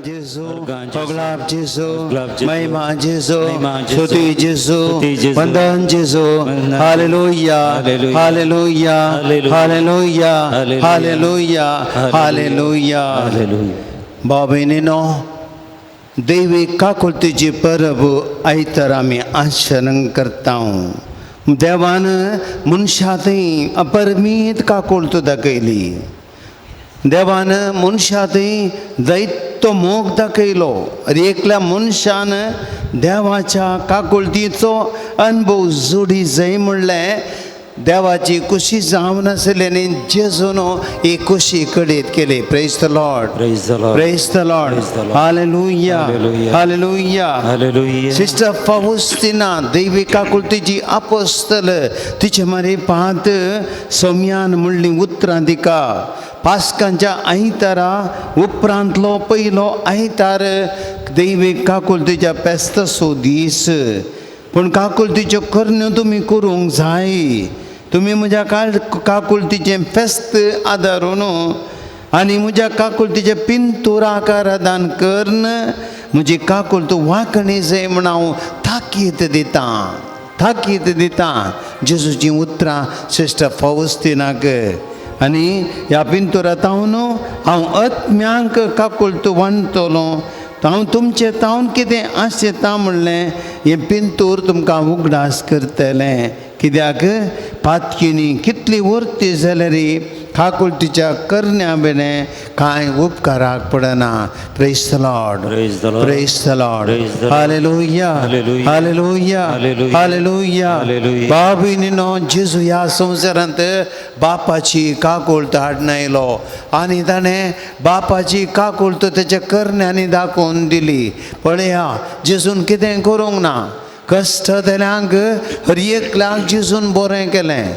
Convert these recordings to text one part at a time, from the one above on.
Jesu, Organ Oglap Jesu, Oglap Jesu, Mahima Jesu, Mahima Jesu, Stuti Jesu, Stuti Jesu, Vandan Jesu, Vandan Hallelujah, Hallelujah, Hallelujah, Hallelujah, Hallelujah, Hallelujah, Hallelujah. Hallelujah. बाबेनो दैविक काकुलतीची परब आयतर आम्ही आचरण करता देवान मनशांतय अपरमीत काकुलतो दाखयली देवान मनशांतय दैत्य मोग दाखयलो एकल्या मनशान देवाच्या काकुलतीचो अनुभव जोडी जाय म्हणलें देवाची खुशी जावं नासलें जेजून ही खुशी कडेत केली praise the Lord Praise the Lord. Praise the Lord Praise the Lord. Hallelujah Hallelujah. Hallelujah Hallelujah. Sister फाउस्टिना दैविक काकुलतीची अपोस्तल तिचे मारे पाहत सोम्यान म्हणली उतरां दिका पास्कांच्या आयतारा उपरांतलो पयलो आयतार दैविक काकुलतीच्या पेस्तसो दीस पूण काकुलतीच्यो करण्यो तुमी करूंक जाय तुमी म्हज्या काकुलतीचें फेस्त आदारून आनी म्हज्या काकुलतीचे पिंतुराकार दान करन म्हजी काकुलत वांकणी जाय म्हण हांव ताकीद दितां जेजूची उतरां सिस्टर फाउस्टिनाक आनी ह्या पिंतुरांतावन हांव आत्म्यांक काकुलत वांटतलों हांव तुमचें तावन कितें आसता म्हणलें हें पिंतूर तुमकां उगडास करतलें कित्याक पातकिनी कितली वर्ती जाल्यार काकुलतीच्या करण्या बेणे कांय उपकाराक पडना praise the Lord Praise the Lord. Praise the Lord Praise the Lord. Hallelujah Hallelujah. Hallelujah Hallelujah. Hallelujah Hallelujah. बाबीनो जेजू ह्या संवसारांत बापाची काकुलत हाडून आयलो आनी ताणें बापाची काकुलत तेच्या करण्यांनी दाखोवन दिली पळया जेजून कितें करूंक ना कश्ट जाल्यांक हर एकल्याक जेजून बरें केलें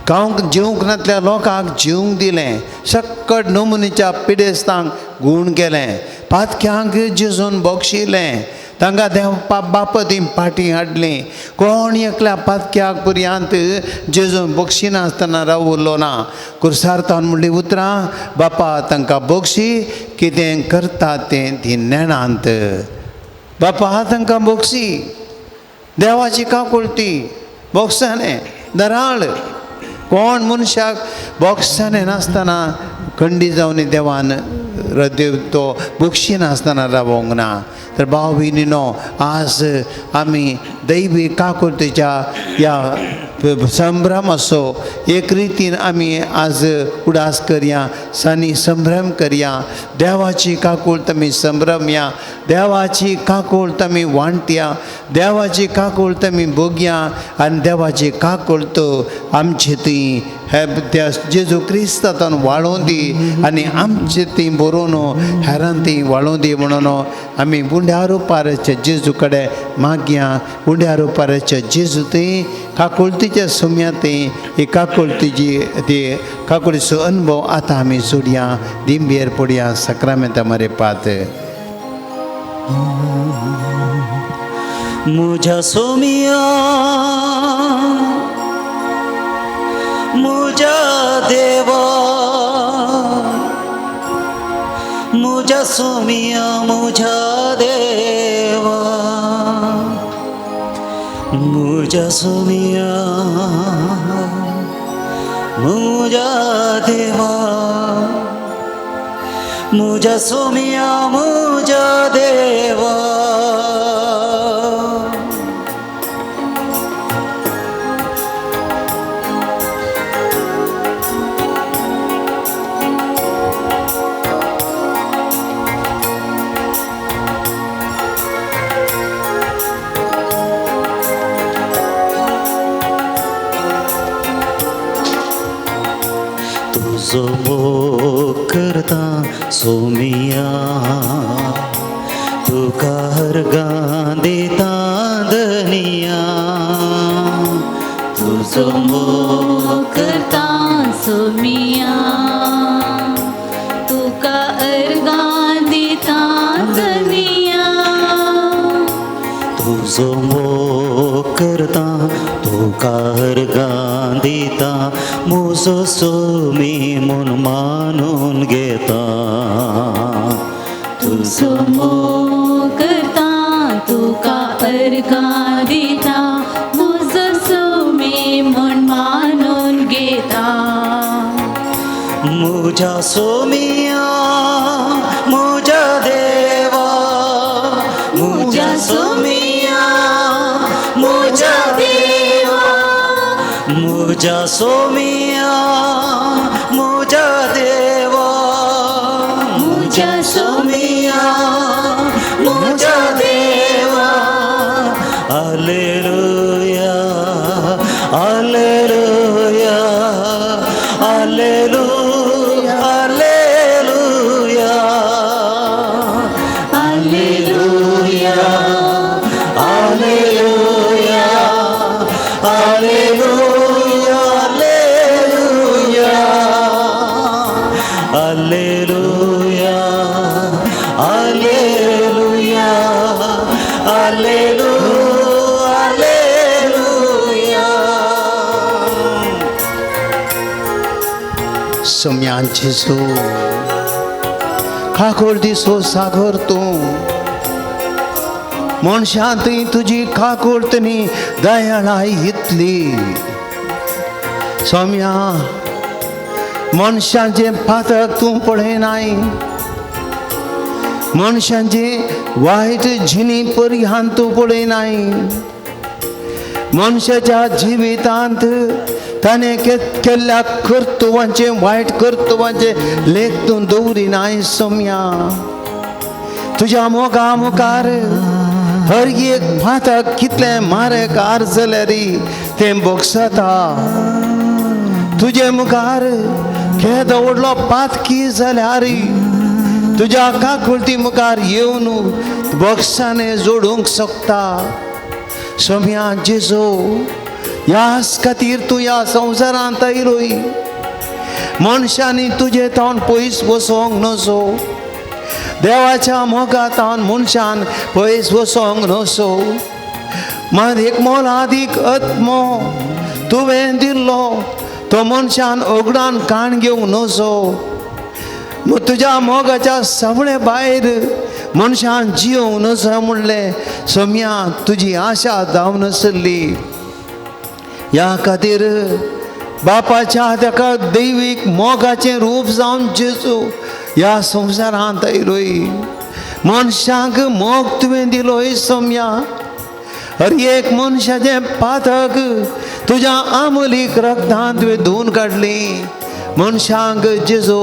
खावंक जेवंक नासल्या लोकांक जेवंक दिलें सक्कट नमुनेच्या पिडेस्तांक गूण केलें पातक्यांक जेजून बक्षिलें तांकां देव बापती फाटीं हाडलीं कोण एकल्या पातक्याक पर्यंत जेजून बक्षिनासतना रावलो ना कुर्सार्थान म्हणली उतरां बापा तांकां बक्षी कितें करता तें ती नेणांत बापा तांकां बक्षी देवाची काकुलती बॉक्सांनी दराळ कोण मनशाक बॉक्सांनी नासतना खंडी जावन देवान देव तो बक्षी नासतना रावोंक ना तर भाव भयणीनो आज आमी दैवी काकुलतेच्या ह्या संभ्रम असो एक रितीन आमी आज उडास करया सानी संभ्रम करया देवाची काकुलत आमी संभ्रमया देवाची काकुलत आमी वांटया देवाची काकुलत आमी भोगया आनी देवाची काकुलत आमचे ती हे त्या जेजू क्रिस्तांतान वाळोवन दी आनी आमचे ती बरोवन हेरान ती वाळोवन दी म्हणून आमी उंड्या रुपाराच्या जेजू कडेन मागया उंड्या रुपाराच्या जेजू ती काकुलतीच्या सुम्या ती काकुलतीची ती काकुलतीचो अनुभव आतां आमी सोडया दिंबेर पडया सक्रामेंता मारे पात मुझा सोमिया मुझा देवा मुझा सोमिया मुझा देवा मुझा सोमिया मुझा देवा मुझा सोमिया मुझा देवा तुझो मोग करता सोमिया तुका हरगां दिता धनिया तुझो मोग करता सोमिया तुका अर्गां दिता धनिया तुझो मोग करता तुका हरगां दिता मुजो सोमी म्हूण मानून घेता सोमो करता तुका अर्घा दिता मुजो सोमी मन मानून घेता मुझा सोमिया मुझा देवा मुझा सोमिया मुझा देवा मुझा सोमिया मुझा देवा मुझा सोमिया मुझा देवा hallelujah hallelujah hallelujah hallelujah hallelujah hallelujah hallelujah hallelujah hallelujah hallelujah सोम्यांचे सो काकोळ दिसो सागर तूं मनशांतय तुजी काकोळतनी दयाळाय इतली सोम्या मनशांचे पातक तूं पळयनाय मनशांचे वायट जिणी पर्यंत तूं पळयनाय मनशाच्या जिवितांत ताणें केल्ल्या कर्तुवांचे वायट कर्तुवांचे लेख तूं दवरिनाय सोम्या तुज्या मोगा मुखार हर एक भाताक कितले मारेकार जाल्यार तें बोगसता तुजे मुखार केदो व्हडलो पातकी जाल्यार तुज्या काकुळती मुखार येवन बोगसाने जोडूंक शकता सोम्या जेजो ह्याच खातीर तूं ह्या संवसारांत आयलोय मनशांनी तुजे तोंड पयस वसोंक नजो देवाच्या मोगातान मनशान पयस वसोंक नजो मात एक मोलादीक आत्मो तुवें दिल्लो तो मनशान ओगडान काण घेवंक नजो तुज्या मोगाच्या सगळे भायर मनशान जियोंक नजो म्हणलें सोम्या तुजी आशा जावन आसली ह्या खातीर बापाच्या ताका दैवीक मोगाचें रूप जावन जेजू ह्या संवसारांत आयलोय मनशांक मोग तुवें दिलोय सोम्या हर एक मनशाचें पातक तुज्या आमलीक रक्तांत तुवें धुवन काडली मनशांक जेजू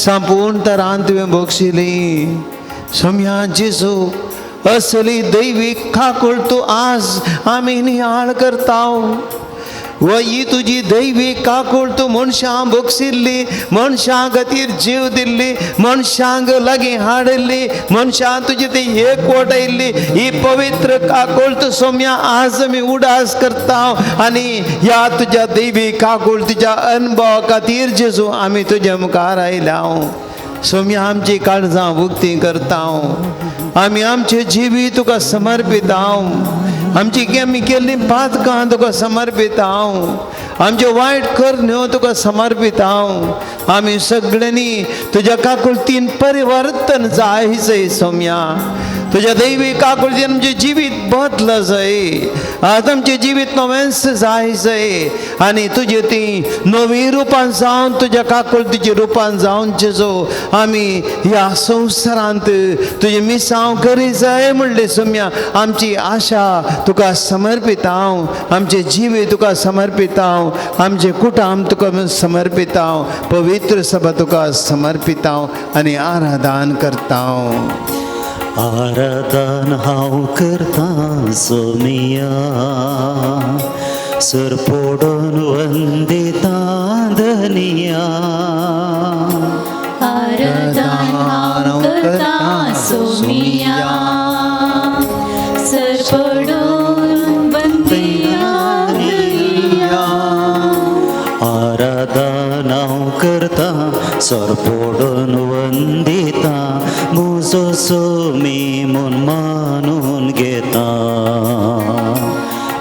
संपूर्ण तरान तुवें बक्षिली सोम्या जेजू असली दैवीक काकूळ तूं आज आमी नियाळ करता व ही तुजी दैवीक काकूळ तूं मनशां बक्षिल्ली मनशां खातीर जीव दिल्ली मनशांक लागीं हाडिल्ली मनशां तुजी ती एकवटायल्ली ही पवित्र काकूळ तूं सोम्या आज आमी उडास करता आनी ह्या तुज्या दैवीक काकूळ तुज्या अनुभवा खातीर जेजू आमी तुज्या मुखार आयल्या सोम्या आमची काळजां उक्ती करता आमी आमचे जिवी तुका समर्पिता आमची आमी केल्ली पातकां तुका समर्पिता आमच्यो वायट करण्यो तुका समर्पिता आमी सगळ्यांनी तुज्या काकुळतीन परिवर्तन जायचंय सोम्या तुज्या दैवी काकुळतीन आमचें जिवीत बदल जाय आज आमचें जिवीत नवेंच जायचंय आनी तुजी ती नवी रुपान जावन तुज्या काकुळतीच्या रुपान जावन जेजो आमी ह्या संवसारांत तुजी मिसांव करी जाय म्हणले सोम्या आमची आशा तुका समर्पिता आमचे जिवी तुका समर्पिता आमचे कुटुंब तुका समर्पिता पवित्र सभा तुका समर्पिता आनी आराधन करता आराधन हांव करता सोमिया सर पोडून वंदिता धनिया आराधन हांव करता सोमिया सर पडून बंदिया आराधन हांव करता सर पोडून वंदिता मुजो सोमी मन मानून घेता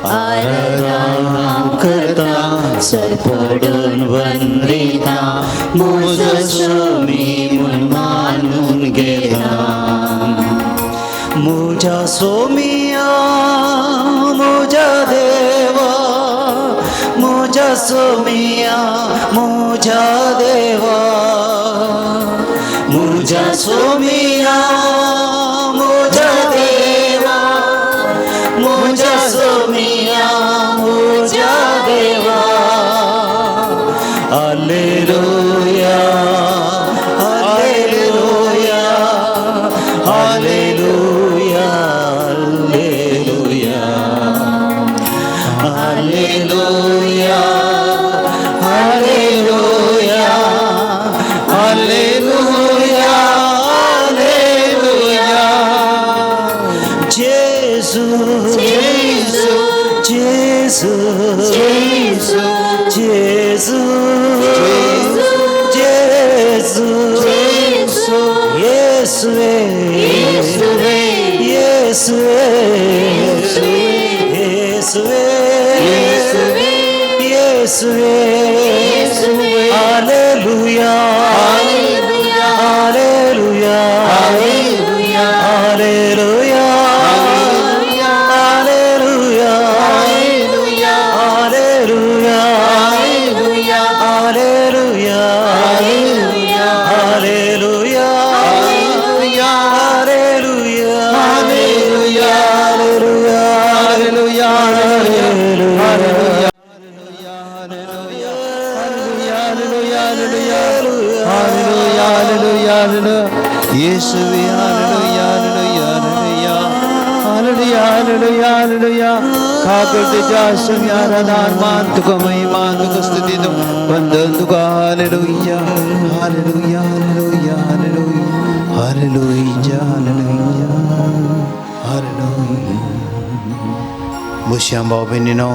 आराधन हांव करता सर पोडून वंदिता मुजो सोमी मन मानून घेता मुझा सोमिया मुझा देवा मुझा सोमिया मुझा देवा मुझा सोमिया मुझा देवा मुझा सोमिया मुझा देवा hallelujah hallelujah hallelujah hallelujah hallelujah hallelujah hallelujah जेसु जेसु जेसु जेसु जेसु जेसु जेसु येसुवे येसुवे येसुवे येसुवे येसुवे येसुवे hallelujah hallelujah hallelujah hallelujah hallelujah hallelujah hallelujah hallelujah hallelujah hallelujah യേശുവേ ഹല്ലേലൂയ ഹല്ലേലൂയ ഹല്ലേലൂയ ഹല്ലേലൂയ काकुल तुझ्या आराधन मान तुका महिमा तुका स्तुती वंदन तुका hallelujah hallelujah hallelujah hallelujah hallelujah hallelujah मुश्याम भाऊ बहिणीनो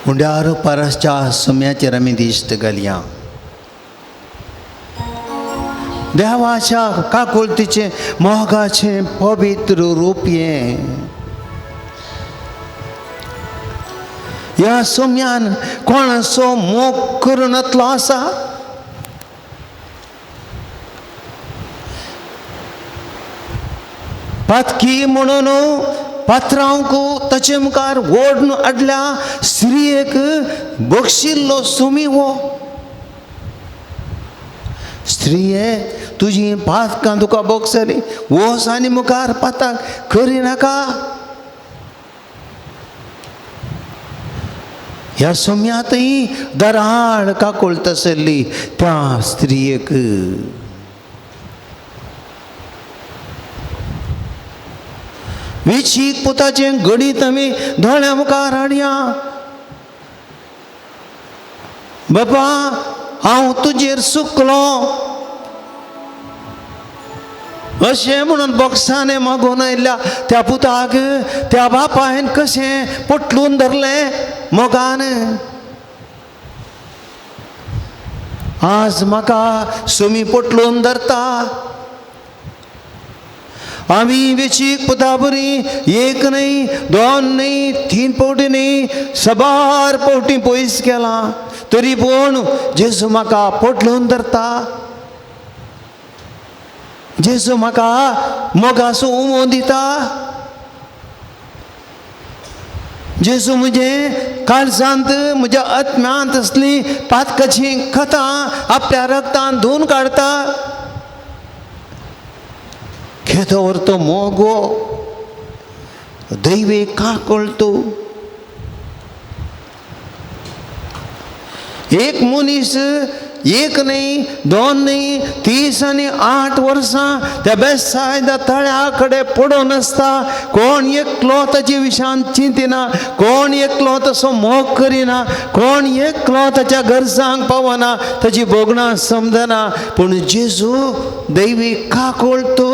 मुंड्यार परसच्या सुम्याचेर आमी दिश्ट घालया देवाच्या काकुळतीचे मोगाचे पवित्र रूप ये या सोम्यान कोणाचो मोग करून येतलो आसा पातकी म्हणून पात्रांक ताचे मुखार ओडून हाडल्या स्त्रियेक बक्षिल्लो सुमी वो स्त्रिये तुजी पातकां तुका बक्षली वोस आनी मुखार पाताक करी नाका ह्या सोम्यातय दराड काकुळत आसली त्या स्त्रियेक विचीक पुताचें गणीत आमी दोळ्या मुखार हाडया बाबा हांव तुजेर चुकलो अशें म्हणून बॉक्साने मागून आयिल्ल्या त्या पुताक त्या बापायन कशें पटलून धरलें मोगान आज म्हाका सुमी पटलून धरता आम्ही वेचीक पुता बरी एक नाही दोन नाही तीन पावटी नाही सबार पावटी पयस केला तरी पूण जेजू म्हाका पटलून धरता जेजू म्हाका मोगाचो उमो दिता जेजू म्हजे काळजांत म्हज्या आत्म्यांत असली पातकाची कथां आपल्या रक्तान धुवन काडता खेतोवर तो मोगो दैवे का कळतो एक मनीस एक नाही दोन नाही 30 आणि 8 वर्सां त्या बेसायदा तळ्या कडे पडून आसता कोण एकलो ताचे विशांत चिंतिना कोण एकलो तसो मोग करिना कोण एकलो ताच्या गरजांक पावना ताची बोगणां समजना पूण जेजू दैवी का कळतो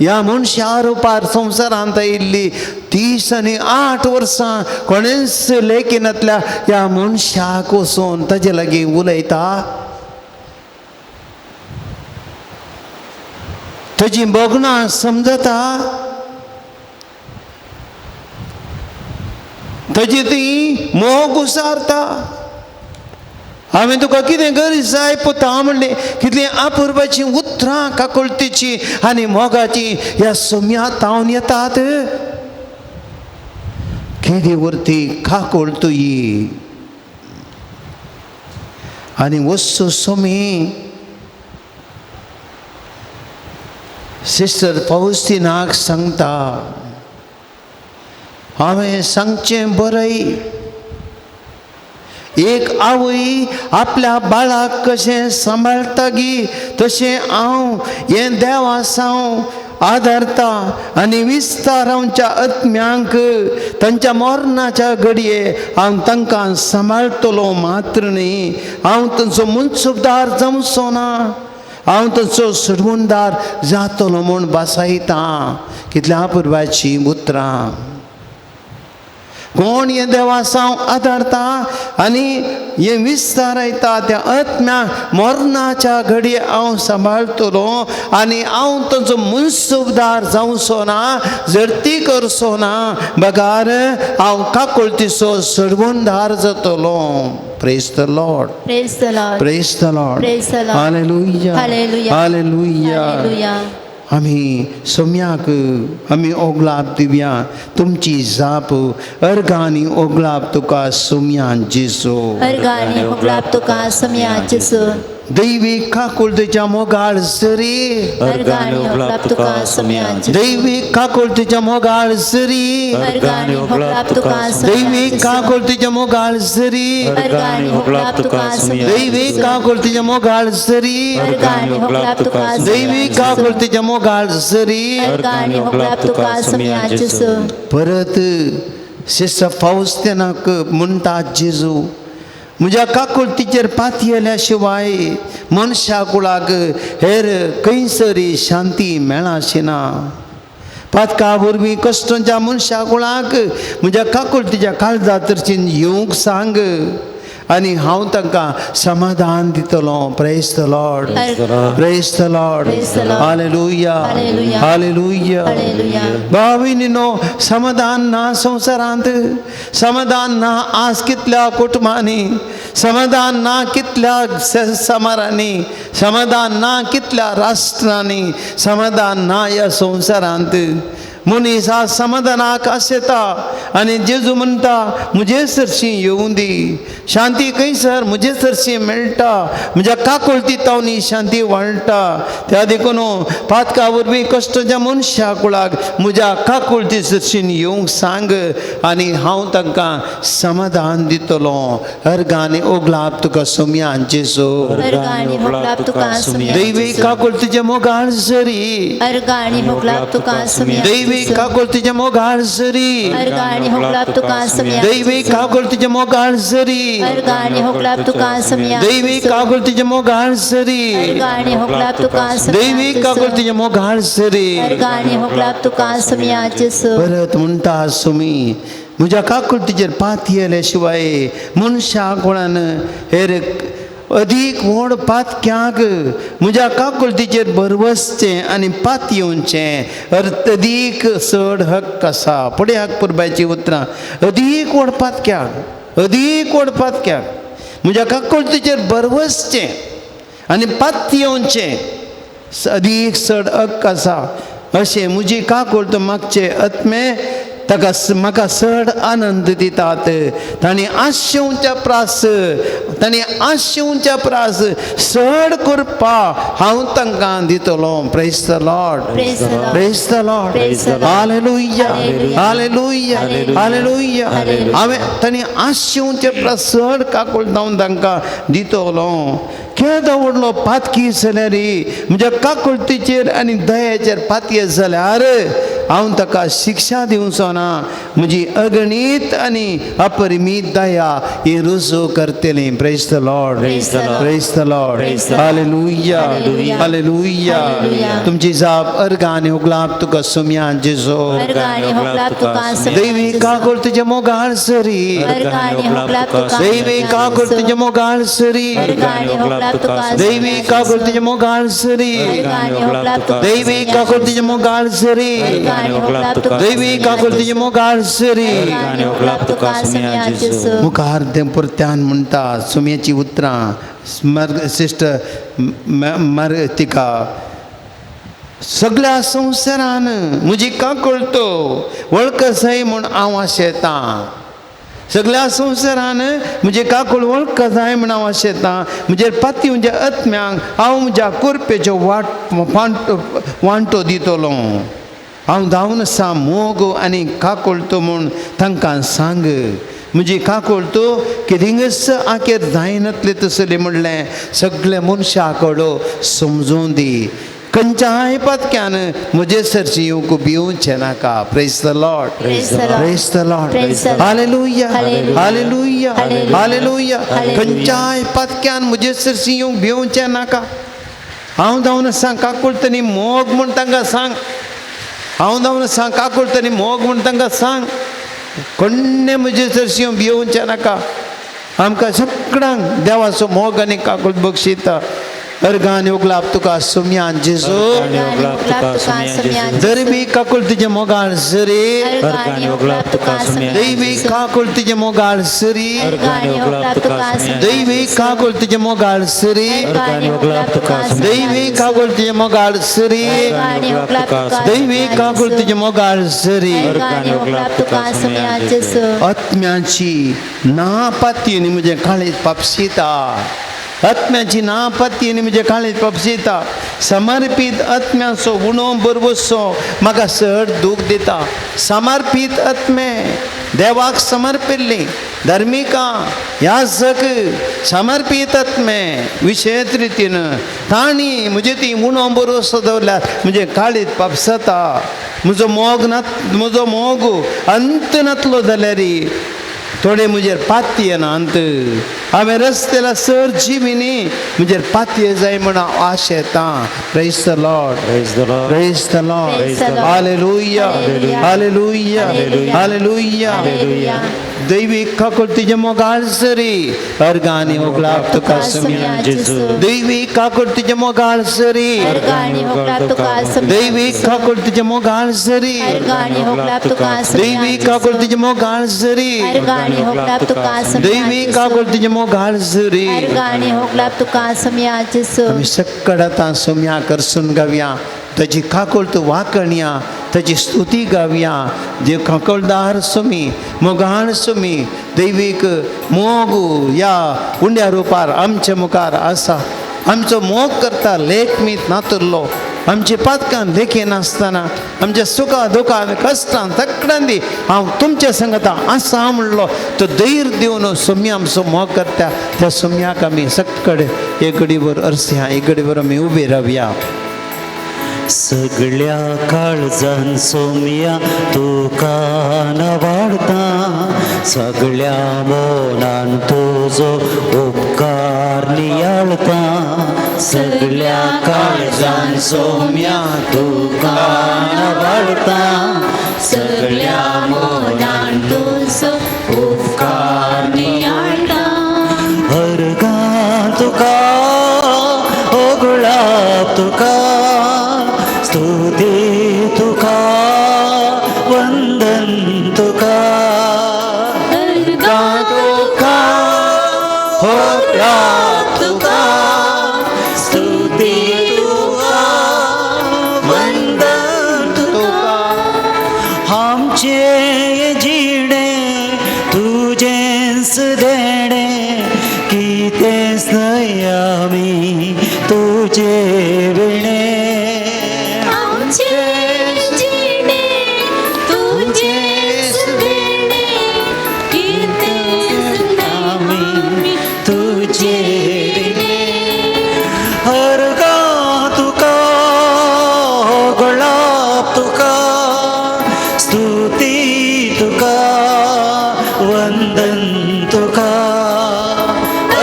ह्या मनशा रुपार संवसारांत आयिल्ली 30 आणि 8 वर्सां कोणेच लेखिनांतल्या ह्या मनशाक वचून ताचे लागीं उलयता ताची बोगणां समजता ताची ती मोग उसारता हांवें तुका कितें गरज जाय पळोवता म्हणलें कितलीं अपुर्बाची उतरां काकुळतेची आनी मोगाची ह्या सोम्या तावन येतात केदी वरती काकुळतोयी आनी वस्सो सोमी सिस्टर फाउस्टिनाक सांगता हांवें सांगचें बरय एक आवय आपल्या बाळाक कशें सांबाळटा गी तशें हांव हें देवा साव आदारता आनी विस्तारांच्या आत्म्यांक तांच्या मरणाच्या घडये हांव तांकां सांबाळटलो मात्र न्ही हांव तांचो मुनसुबदार जमचो ना हांव तांचो सुडवणदार जातलो म्हूण बासायता कितल्या अपुर्बाची उतरां कोण हे देवा साव आदारता आनी हे विस्तारयता त्या आत्म्या मरणाच्या घडये हांव सांबाळटलो आनी हांव तांचो मुनसुबदार जावचो ना जर्ती करचो ना बगार हांव काकुळतीचो सडवणदार जातलो praise the Lord Praise the Lord. Praise the Lord Praise the Lord. Hallelujah Hallelujah. Hallelujah Hallelujah. आम्ही सोम्याक आम्ही ओगलाप दिवया तुमची जाप अर्गानी ओगलाप तुका सोम्यान जेसो अर्गानी होगलाप तुका समया जेसू दैवीक काकुळतेच्या मोगाळ सरी अर्गानी होगलाप तुका समया जेसू दैवीक काकुळतेच्या मोगाळ सरी अर्गानी होगलाप तुका समया दैवीक काकुळतेच्या मोगाळ सरी अर्गानी होगलाप तुका समया दैवीक काकुळतेच्या मोगाळ सरी अर्गानी होगलाप तुका दैवीक काकुळतेच्या मोगाळ सरी अर्गानी होगलाप तुका समया जेसू परत सिस्टर फाउस्टिनाक म्हणटा जेजू म्हज्या काकुळतीचेर पाती येल्या शिवाय मनशा कुळाक हेर खंयसरी शांती मेळाशी ना पातका वरवीं कश्टांच्या मनशा कुळाक म्हज्या काकुळतीच्या काळजातरच्यान येवंक सांग आनी हांव तांकां समाधान दितलो praise the Lord praise the Lord Praise the Lord. Hallelujah Hallelujah. Hallelujah Hallelujah. भाविनीनो समाधान ना संवसारांत समाधान ना आज कितल्या कुटुंबांनी समाधान ना कितल्या समारांनी समाधान ना कितल्या राष्ट्रांनी समाधान ना ह्या संवसारांत मनीस आज समाधानाक आसेता आनी जेजू म्हणटा म्हजे सरशी येवूं दी शांती खंयसर म्हजे सरशी मेळटा म्हज्या काकुळती तावनी शांती वाळटा त्या देखून पातका वरवीं कश्टाच्या मनशा कुळाक म्हज्या काकुळती सरशीन येवंक सांग आनी हांव तांकां समाधान दितलो अर्गानी ओगलाप तुका सोम्यान जेजू अर्गानी होगलाप तुका समया दैवीक काकुळतीचे मोगाळ सरी अर्गानी होगलाप तुका समया दैवीक काकुळतीचे मोगाळ सरी अर्गानी होगलाप तुका समया दैवीक काकुळतीचे मोगाळ सरी अर्गानी होगलाप तुका समया दैवीक काकुळतीचे मोगाळ सरी अर्गानी होगलाप तुका समया दैवीक काकुळतीचे मोगाळ सरी अर्गानी होगलाप तुका समया जेसू परत म्हणटा सुमी म्हज्या काकुळतीचेर पाती येल्या शिवाय मनशा कोणान हेर अदीक व्हड पातक्यांक म्हज्या काकुळतीचेर भरवसचें आनी पात येवचें अदीक चड हक्क आसा पळयात पुरबायची उतरां अदीक व्हड पातक्यांक अदीक व्हड पातक्यांक म्हज्या काकुळतीचेर भरवसचें आनी पात येवचें अदीक चड हक्क आसा अशें म्हजी काकुळत मागचे आत्मे ताका म्हाका चड आनंद दितात तांणी आशेवच्या प्रास चड करपा हांव तांकां दितलो praise the Lord Praise the Lord. Praise the Lord Praise the Lord. Hallelujah Hallelujah. Hallelujah Hallelujah. Hallelujah Hallelujah. हांवें तांणी आशेवचे प्रास चड काकुळ जावन तांकां दितलो केदो व्हडलो पातकी जाल्यार म्हज्या काकुळतीचेर आनी दयाचेर पातये जाल्यार हांव ताका शिक्षा दिवचो ना म्हजी अगणीत आनी अपरिमीत दया ही रुजू करतली praise the Lord Praise the Lord. Praise the Lord Praise the Lord. Hallelujah Hallelujah. Hallelujah Hallelujah. तुमची जाप अर्गानी उगलाप तुका सोम्यान जेजो अर्गानी होगलाप तुका समया दैवी काकुळतीचे मोगाळ सरी अर्गानी होगलाप तुका दैवी काकुळतीचे मोगाळ सरी अर्गानी होगलाप तुका दैवी काकुळतीचे मोगाळ सरी अर्गानी होगलाप तुका दैवी काकुळतीचे मोगाळ सरी Ergani oglap tuka दैवी काकुलतीचे मोगाळ सरी Ergani oglap tuka sumia Jesu मुखार ते परत्यान म्हणटा सुम्याची उतरां सिस्टर तिका सगळ्या संवसारान म्हजी काकुळतो वळखसय म्हूण हांव आशेतां सगळ्या संवसारान म्हजे काकूळ वळख जाय म्हण हांव आशेतां म्हजेर पाती म्हणजे आत्म्यांक हांव म्हज्या कुरपेचो वांटो दितलो हांव धांवन आसा मोग आनी काकुळतो म्हूण तांकां सांग म्हजी काकुळतो की रिंगस आखेर जायनातले तसले म्हणलें सगळे मनशां कडो समजून दी खंयच्याय पत्क्यान म्हजे सरशी येवंक भिवचें नाका praise the Lord Praise the Lord. Praise the Lord Praise the Lord. Hallelujah Hallelujah. Hallelujah Hallelujah. Hallelujah Hallelujah. खंयच्याय पत्क्यान म्हजे सरशी येवंक भिवचें नाका हांव धांवन सांग काकुळतनी मोग म्हूण तांकां सांग हांव धांवन सांग काकुळतनी मोग म्हूण तांकां सांग कोण्णे म्हजे सरशी येवंक भिवचें नाका आमकां सगळ्यांक देवाचो मोग आनी काकुळ बक्षिता अर्गान ओगलाप तुका सुम्यान जेजू Ergani oglap tuka sumia Jesu दरबी काकुळ तुजे मोगाळ सरी Ergani oglap tuka sumia दैवी Jesu काकुळ तुजे मोगाळ सरी Ergani oglap tuka sumia दैवी काकुळ तुजे मोगाळ सरी Ergani oglap tuka sumia दैवी काकुळ तुजे मोगाळ सरी Ergani oglap tuka दैवी काकुळ तुजे मोगाळ सरी Ergani oglap tuka sumia Jesu आत्म्याची नापातीनी म्हजे काळीत पापसिता आत्म्याची नापातीनी म्हजे काळीत पापसिता समर्पीत आत्म्याचो उणो बरवसो म्हाका चड दूख दिता समर्पीत आत्मे देवाक समर्पिल्ली धर्मिका याजक समर्पीत आत्मे विशेष रितीन तांणी म्हजे ती उणो बरवसो दवरल्यार म्हजे काळीत पापसता म्हजो मोग अंत नातलो जाल्यार थोडे म्हजेर पातये ना अंत हांवें रस्त्याला सर जिमिनी म्हजेर पातये जाय म्हण हांव आशेतां praise the Lord Praise the Lord. Praise the Lord Praise the Lord. Hallelujah Hallelujah. Hallelujah Hallelujah. Hallelujah Hallelujah. दैवीक काकुळतीचे मोगाळ सरी अर्गानी ओगलाप तुका सुम्या Jesu दैवीक काकुळतीचे मोगाळ सरी Ergani oglap tuka sumia दैवीक काकुळतीचे मोगाळ सरी Ergani oglap tuka sumia दैवीक Jesu काकुळतीचे मोगाळ सरी Ergani oglap tuka sumia दैवीक Jesu काकुळतीचे मोगाळ सरी Ergani oglap tuka sumia Jesu आमी सक्कड आतां सुम्या करसून गावया ताची काकुळ तूं वाकणया ताची स्तुती गावया देव काकुळदार सुमी मोगाळ सुमी दैवीक मोग या उंड्या रुपार आमच्या मुखार आसा आमचो मोग करता लेख मीत नातुरलो आमची पातकां लेखी नासतना आमच्या सुखा दुखान कश्टान तकडान दी हांव तुमच्या संगता आसा म्हणलो तो धैर्य दिवन सुम्या आमचो मोग करता त्या सुम्याक आमी सक्कड एक घडीवर अर्स्या एक घडीवर आमी उबे रावया सगळ्या काळजान सोम्या तुका वाढता सगळ्या मोनान तुजो उपकार नियाळता सगळ्या काळजान सोम्या तुका वाढता सगळ्या मोनान तुजो उपकार नियाळता अर्गा तुका ओगळाप तुका स्तुती तुका वंदन तुका अर्गा तुका ओगळाप तुका स्तुती तुका वंदन तुका आमचे जिणे तुजेंच देणे कितेंच न्हय आमी तुजे विणे तुजे अर्गा तुका ओगळाप तुका स्तुती तुका वंदन तुका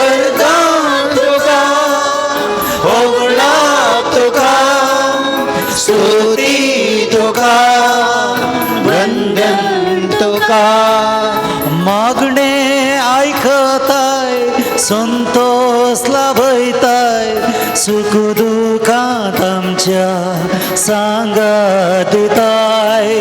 अर्गा तुका ओगळाप तुका स्तुती तुका वंदन तुका मागणे आयकताय संतोष लाभयताय सुख दुखांत आमच्या सांगात दिताय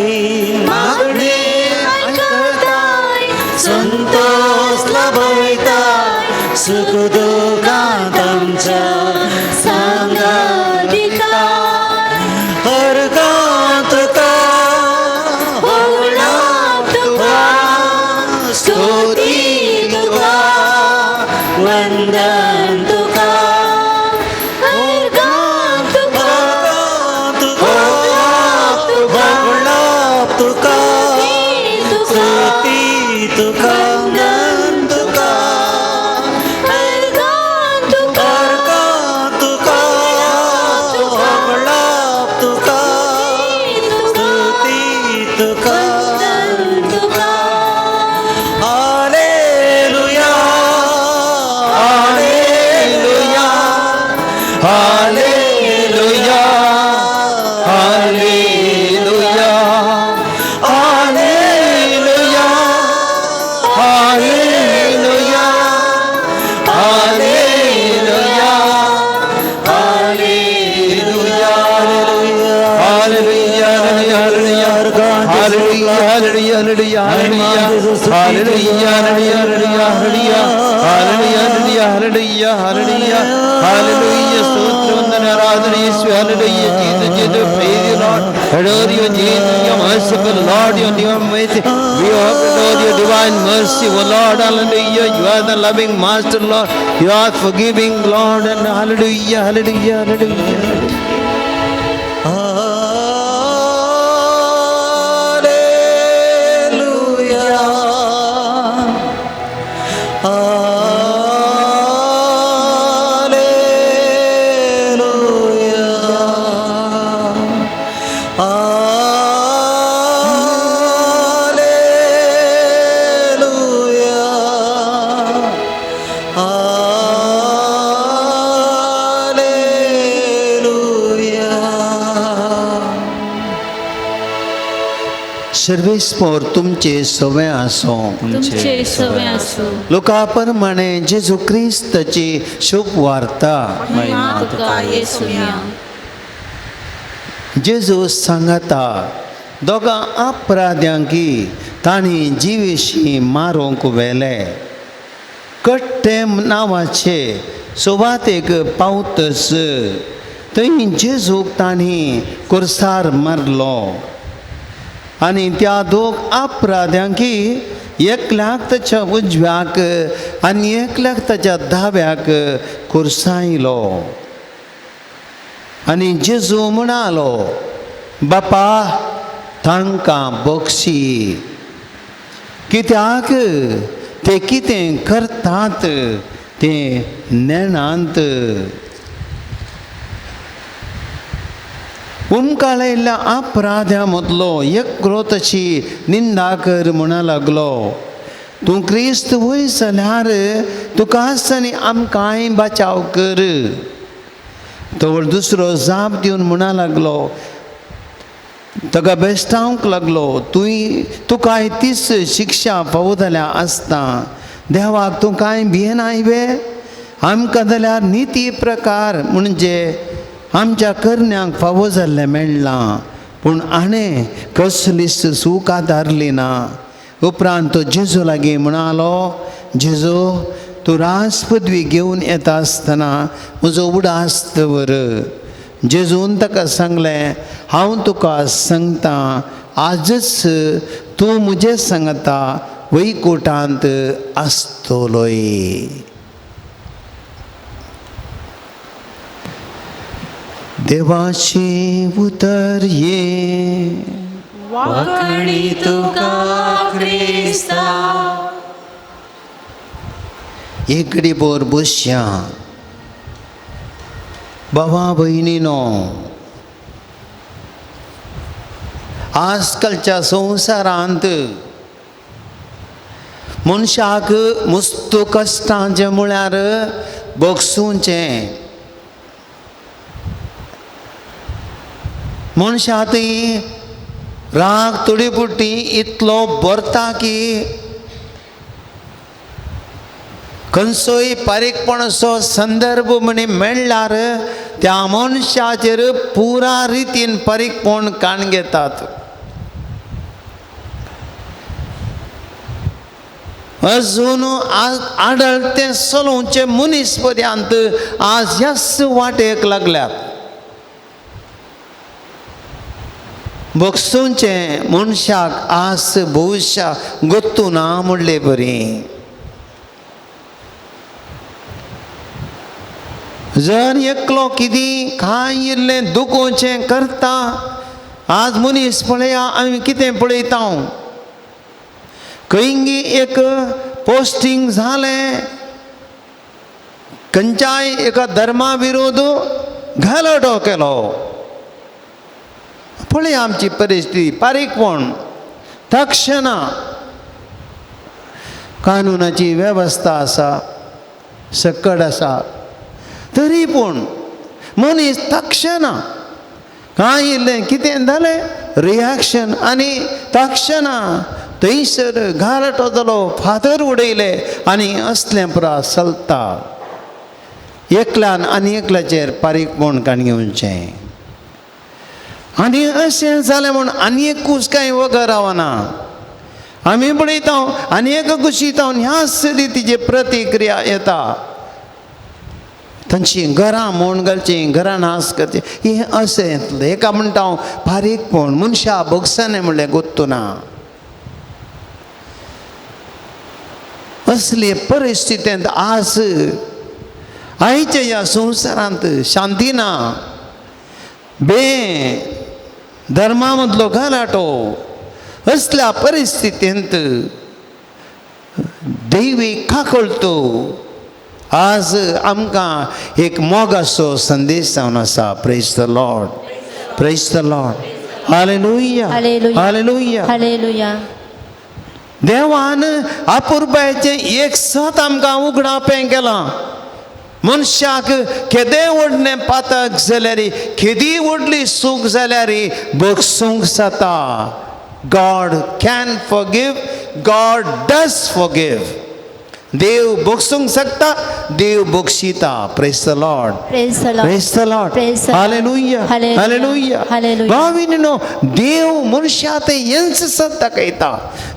Hallelujah, hallelujah, hallelujah, hallelujah, hallelujah, hallelujah, hallelujah, hallelujah, hallelujah, hallelujah, hallelujah, स्तोत्र वंदन आराधना यीशु, hallelujah, Jesus, Jesus, praise you Lord, adore you Jesus, you are merciful Lord, you are mercy, we adore your divine mercy, oh Lord, hallelujah, you are the loving master Lord, you are forgiving Lord, and hallelujah, hallelujah, hallelujah. सर्वेस्पर तुमचे सवय आसो तुमचे सवय असो लोकांप्रमाणे जेजू ख्रिस्ताची शुभ वार्ता महिमा तुका येसुया जेजू सांगता दोगां अपराध्यांकी तांणी जिवेशी मारूंक व्हेले कट्टेम नांवाचे सुवातेक पावतस थंय जेजूक तांणी कुर्सार मारलो आनी त्या दोग अपराध्यांकी एकल्याक ताच्या उजव्याक आनी एकल्याक ताच्या दाव्याक कुर्सायलो आनी जेजू म्हणालो बापा तांकां बक्षी कित्याक ते कितें करतात तें नेणांत उमकाळिल्ल्या अपराध्या मदलो एकलो तशी निंदा कर म्हणा लागलो तूं क्रिस्त वय जाल्यार तुकाच आनी आमकांय बचाव कर तोवर दुसरो जाप दिवन म्हणा लागलो ताका बेश्टावंक लागलो तुकाय तीच शिक्षा फावो जाल्या आसता देवाक तूं कांय भियेनाय बे आमकां जाल्यार निती प्रकार म्हणजे आमच्या करण्यांक फावो जाल्लें मेळ्ळां पूण आणे कसलीच सूख आदारली ना उपरांत तो जेजू लागीं म्हणालो जेजू तूं राज पदवी घेवन येता आसतना म्हजो उडास दवर जेजून ताका सांगलें हांव तुका सांगता आजच तूं म्हजे सांगता वैकुंठांत आसतलोय देवाची उतर ये वाकडी तुका ख्रिस्ता एकडी बोर बसया भावा भयणीनो आजकालच्या संवसारांत मनशाक मस्त कश्टांचे म्हळ्यार भोगसूचें मनशांतय राग तोडीपुट्टी इतलो भरता की खंयचोय पारीकपणाचो संदर्भ म्हणी मेळ्ळ्यार त्या मनशाचेर पुरा रितीन पारीकपण काण घेतात अजून आडळते चलोवचे मनीस पर्यंत आज ह्याच वाटेक लागल्यात भोगसूचें मनशाक आस भविश्याक गोत्तू ना म्हणले बरी जर एकलो कितें कांय इल्लें दुखोवचें करता आज मनीस पळया आमी कितें पळयता खंयी एक पोस्टींग जालें खंयच्याय एका धर्मा विरोध घालटो केलो पळय आमची परिस्थिती पारीकपण तक्षणा कानुनाची वेवस्था आसा सकड आसा तरी पूण मनीस तक्षणा कांय इल्लें कितें जालें रिएक्शन आनी तक्षणा थंयसर घालटो जालो फातर उडयले आनी असलें पुरा चलता एकल्यान आनी एकल्याचेर पारीकपण काण घेवचें आनी अशें जालें म्हूण आनी एक कूस कांय वगळ रावना. आमी पळयता आनी एक कुशीता ह्याच रितीची प्रतिक्रिया येता. तांची घरां मोड घालची, घरां नाश करचे, हें अशें येतलें. हेका म्हणटा हांव बारीकपण, मनशा भोगसलें म्हणलें गोत्तू ना. असले परिस्थितींत आज आयच्या ह्या संवसारांत शांती ना. धर्मा मदलो गलाटो, असल्या परिस्थितींत दैवीक काकळटो आज आमकां एक मोगाचो संदेश जावन आसा. Praise the Lord, praise the Lord, hallelujah, hallelujah, hallelujah. देवान अपुरबायेचें एक सत आमकां उगडावपें केलां. मनशाक केदें व्हडलें पातक जाल्यार, केदी व्हडली सूख जाल्यार भोगसूंक जाता. God can forgive, God does forgive. देव भोगसूंक शकता, देव भोगशिता. Praise the Lord, Praise the Lord. Praise the Lord, Praise the Lord. Hallelujah, Hallelujah. Hallelujah. Hallelujah. भाविनो, देव मनशा ते हेंच सत दाखयता.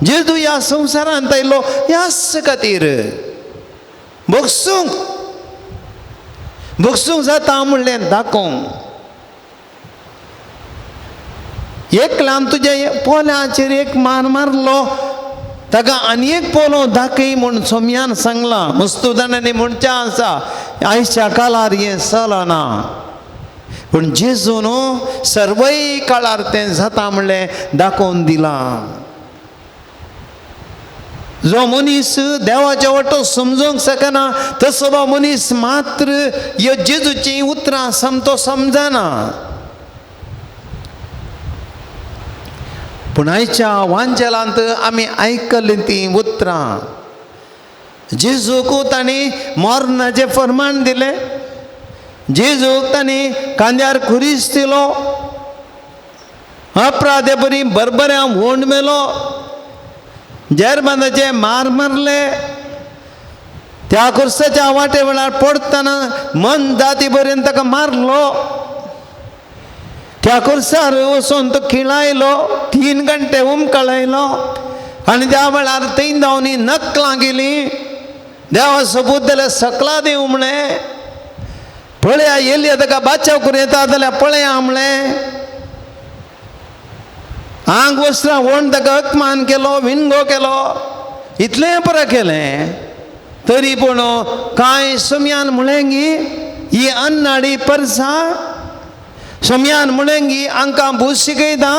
जेजू ह्या संवसारांत आयलो ह्याच खातीर भोगसूंक जाता म्हणलें दाखोवंक. एकल्यान तुज्या पोल्याचेर एक मार मारलो, ताका आनी एक पोलो दाखय म्हूण सोम्यान सांगलां. मस्तुदानांनी म्हणचें आसा, आयच्या काळार हें चलना. पूण जेजून सर्वय काळार तें जाता म्हणलें दाखोवन दिलां. जो मनीस देवाचे वाटो समजूंक शकना, तसलो मनीस मात्र ह्यो जेजूची उतरां समतो समजना. पूण आयच्या वांजेलांत आमी आयकली तीं उतरां. जेजूक तांणी मरणाचें फर्माण दिलें. जेजूक तांणी कांद्यार खुरीस दिलो. अपराधे बरी बरबऱ्या होंड मेलो. जेरबांदाचे मार मारले. त्या कुर्साच्या वाटे वेळार पडतना मन जाती पर्यंत ताका मारलो. त्या कुर्सार वचून तो खिळायलो. 3 घंटे उमकळायलो. आनी त्या वेळार थंय धांवनी नकलां गेलीं. देवा सबूत जाल्यार सकला दिवं म्हणलें. पळया येयल्या ताका बाचाव करूं येता जाल्यार पळया म्हणलें. आंग वस्त्रां वोण ताका अपमान केलो, विंगो केलो. इतलें बरें केलें तरी पूण कांय सोम्यान म्हळें गी ही अन्नाडी परसां. सोम्यान म्हळें गी हांकां भूत शिकयता.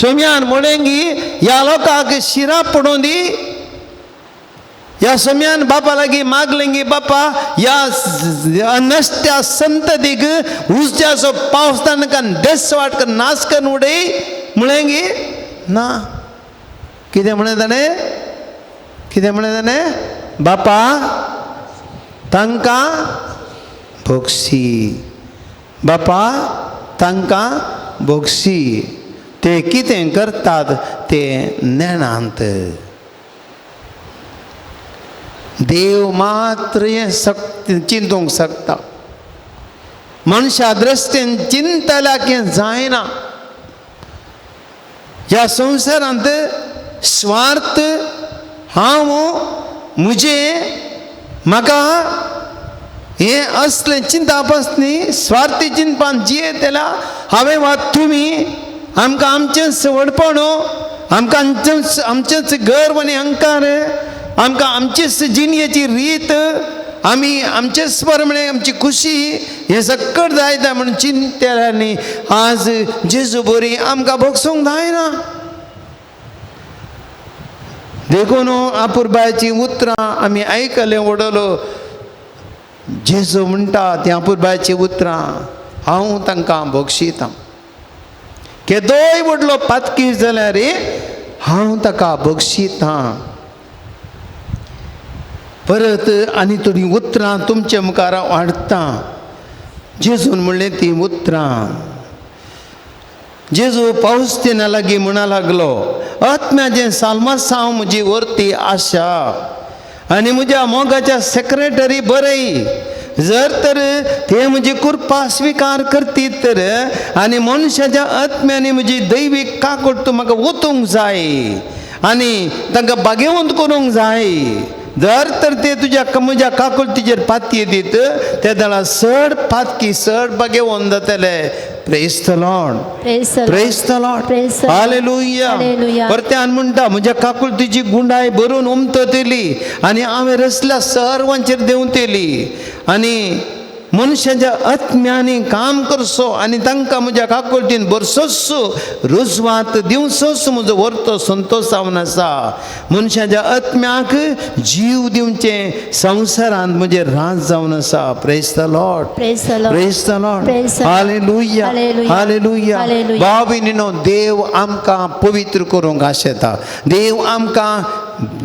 सोम्यान म्हळें गी ह्या लोकांक शिरां पडोवन दी. ह्या सोम्यान बापा लागीं मागलें गी बापा ह्या नश्ट्या संततीक उज्याचो पावस तांकां देसवाट कर, नाश करून उडय म्हळें गी ना. कितें म्हळें ताणें? कितें म्हळें ताणें? बापा तांकां भोगसी. बापा तांकां भोगसी. ते कितें करतात ते नेणांत. देव मात्र हें चिंतूंक शकता. मनशा दृश्टीन चिंतल्यार हें जायना. ह्या संवसारांत स्वार्थ, हांव म्हजें, म्हाका हें असलें चिंतापासनी स्वार्थी चिंतपान जियेत जाल्यार हांवें वा तुमी आमकां आमचेंच व्हडपणो, आमकां आमचेंच गर्व आनी अहंकार, आमकां आमचीच जिणेची रीत, आमी आमचेच परमणे आमची खुशी हें सक्कट जायता म्हणून चिंतल्यानी आज जेजू बरी आमकां भोगसूंक जायना. देखून आपुरबायची उतरां आमी आयकलें वडलो. जेजू म्हणटा ती आपुरबायची उतरां हांव तांकां भोगशितां. केदोय व्हडलो पातकी जाल्यार हांव ताका भोगशितां. परत आनी थोडी उतरां तुमचे मुखार हाडटा. जेजून म्हणलें ती उतरां. जेजू पावसतेना लागीं म्हणा लागलो, आत्म्याचें साल्मास हांव म्हजी व्हरती आशा आनी म्हज्या मोगाच्या सेक्रेटरी बरय. जर तर ते म्हजी कृपा स्वीकार करतील तर आनी मनशाच्या आत्म्याने म्हजी दैवीक काकूट तूं म्हाका ओतूंक जाय आनी तांकां बागेवंत करूंक जाय. जर तर ते तुज्या म्हज्या काकुळतीचेर पातये दीत त्या दळा चड पातकी चड बागेवंत जातले. Praise the Lord, Praise the Lord. Praise the Lord, Praise the Lord. Hallelujah. Hallelujah. परत्यान म्हणटा म्हज्या काकुळतीची गुंडाय भरून उमटतली आनी हांवें रचल्या सर्वांचेर देंवतली आनी मनशाच्या आत्म्यांनी काम करचो आनी तांकां म्हज्या काकुळटीन बरसोसो रुजवात दिवचोच म्हजो वर्तो संतोश जावन आसा. मनशाच्या आत्म्याक जीव दिवचे संवसारांत म्हजें राज जावन आसा. Praise the Lord, Praise the Lord. Praise the Lord, Praise the Lord. Hallelujah, Hallelujah. Hallelujah. Hallelujah. भाव भयणीनो, देव आमकां पवित्र करूंक आशेता. देव आमकां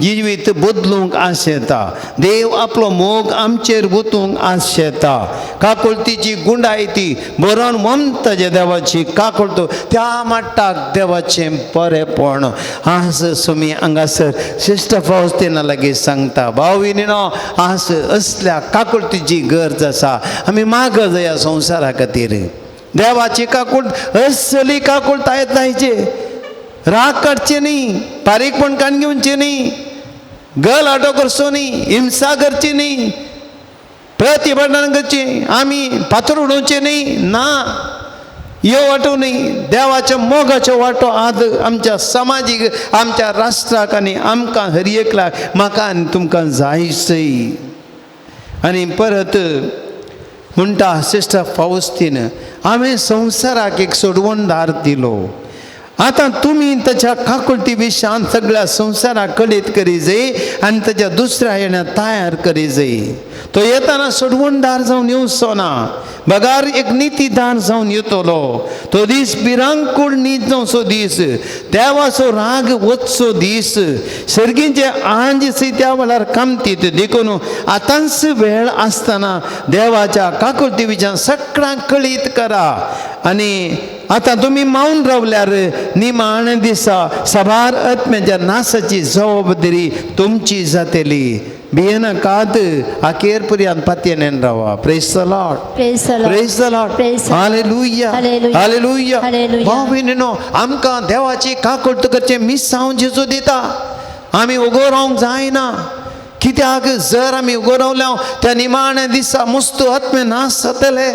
जिवीत बदलूंक आशेता. देव आपलो मोग आमचेर ओतूंक आशेता. काकुळतीची गुंडाय ती बरोवन वमता जे देवाची काकुळतो त्या माट्टाक देवाचें बरेपण आज सुमी हांगासर श्रेष्ठ फावस्तीना लागीं सांगता. भाव भयणीनो, आज असल्या काकुळतीची गरज आसा. आमी माग जाया संवसारा खातीर. देवाची काकुळट असली काकुळटाय जायचे. राग काडचे न्ही, बारीकपण काण घेवचे न्ही, गल आटो करचो न्ही, हिंसा करची न्ही, प्रतिभटन करची, आमी पात्र उडोवचे न्ही. ना, ह्यो वाटो न्ही. देवाच्या मोगाचो वाटो आज आमच्या समाजीक, आमच्या राष्ट्राक आनी आमकां हर एकल्याक म्हाका आनी तुमकां जायचय. आनी परत म्हणटा सिस्टर फावस्तीन, हांवें संवसाराक एक सोडवणदार दिलो. आतां तुमी ताच्या काकुळटी विशयान सगळ्या संवसाराक कळीत करी जाय आनी ताच्या दुसऱ्या येण्यात तयार करी जाय. तो येताना सोडवणदार जावन येवचो ना, बगार एक नितीदार जावन येतलो. तो दीस भिरांकूळ न्हीद जावचो दीस, देवाचो राग वचचो दीस, सर्गींचे आंज त्या वेळार कामतीत देखून आतांच वेळ आसतना देवाच्या काकुळटी विशयान सगळ्यांक कळीत करा. आनी आतां तुमी मावन रावल्यार निमाणे दिसा सभार आत्म्याच्या नासाची जबाबदारी तुमची जातली. भियेनाकात अखेर पर्यंत पातयेन रावा. Praise the Lord, Praise the Lord. Praise the Lord, Praise the Lord. Hallelujah, Hallelujah. Hallelujah. Hallelujah. भाव भयणीनो, आमकां देवाची काकुळट करचें मिसांव जेजू दिता. आमी उगो रावंक जायना. कित्याक जर आमी उगो रावल्या त्या निमाण्या दिसा मस्तो आत्मे नाश जातले.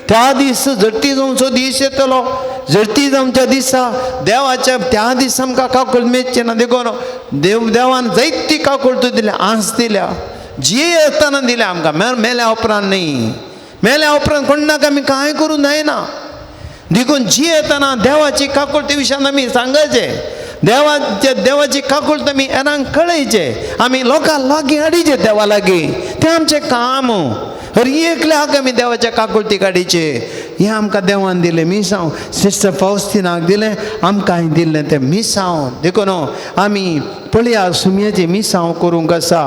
त्या दीस झडटी जावचो दीस येतलो. झडटी जावच्या दिसा देवाच्या त्या दीस आमकां काकुळट मेळचें ना. देखून देवान जायती काकुळट दिल्या, आस दिल्या, जी येताना दिल्या आमकां. मेल्या उपरांत न्ही, मेल्या उपरांत कोणाक आमी कांय करूं जायना. देखून जी येताना देवाची काकुळटी विशयान आमी सांगचें. देवाची काकुळट आमी हेरांक कळयचे. आमी लोकांक लागीं हाडीचे देवा लागीं. तें आमचें काम. हर एकल्याक आमी देवाच्या काकुळटी काडीचे. हें आमकां देवान दिलें मिसांव. सिस्टर फावस्तीनाक दिलें, आमकांय दिल्लें तें मिसांव. देखून आमी पळया सुमयेचें मिसांव करूंक आसा.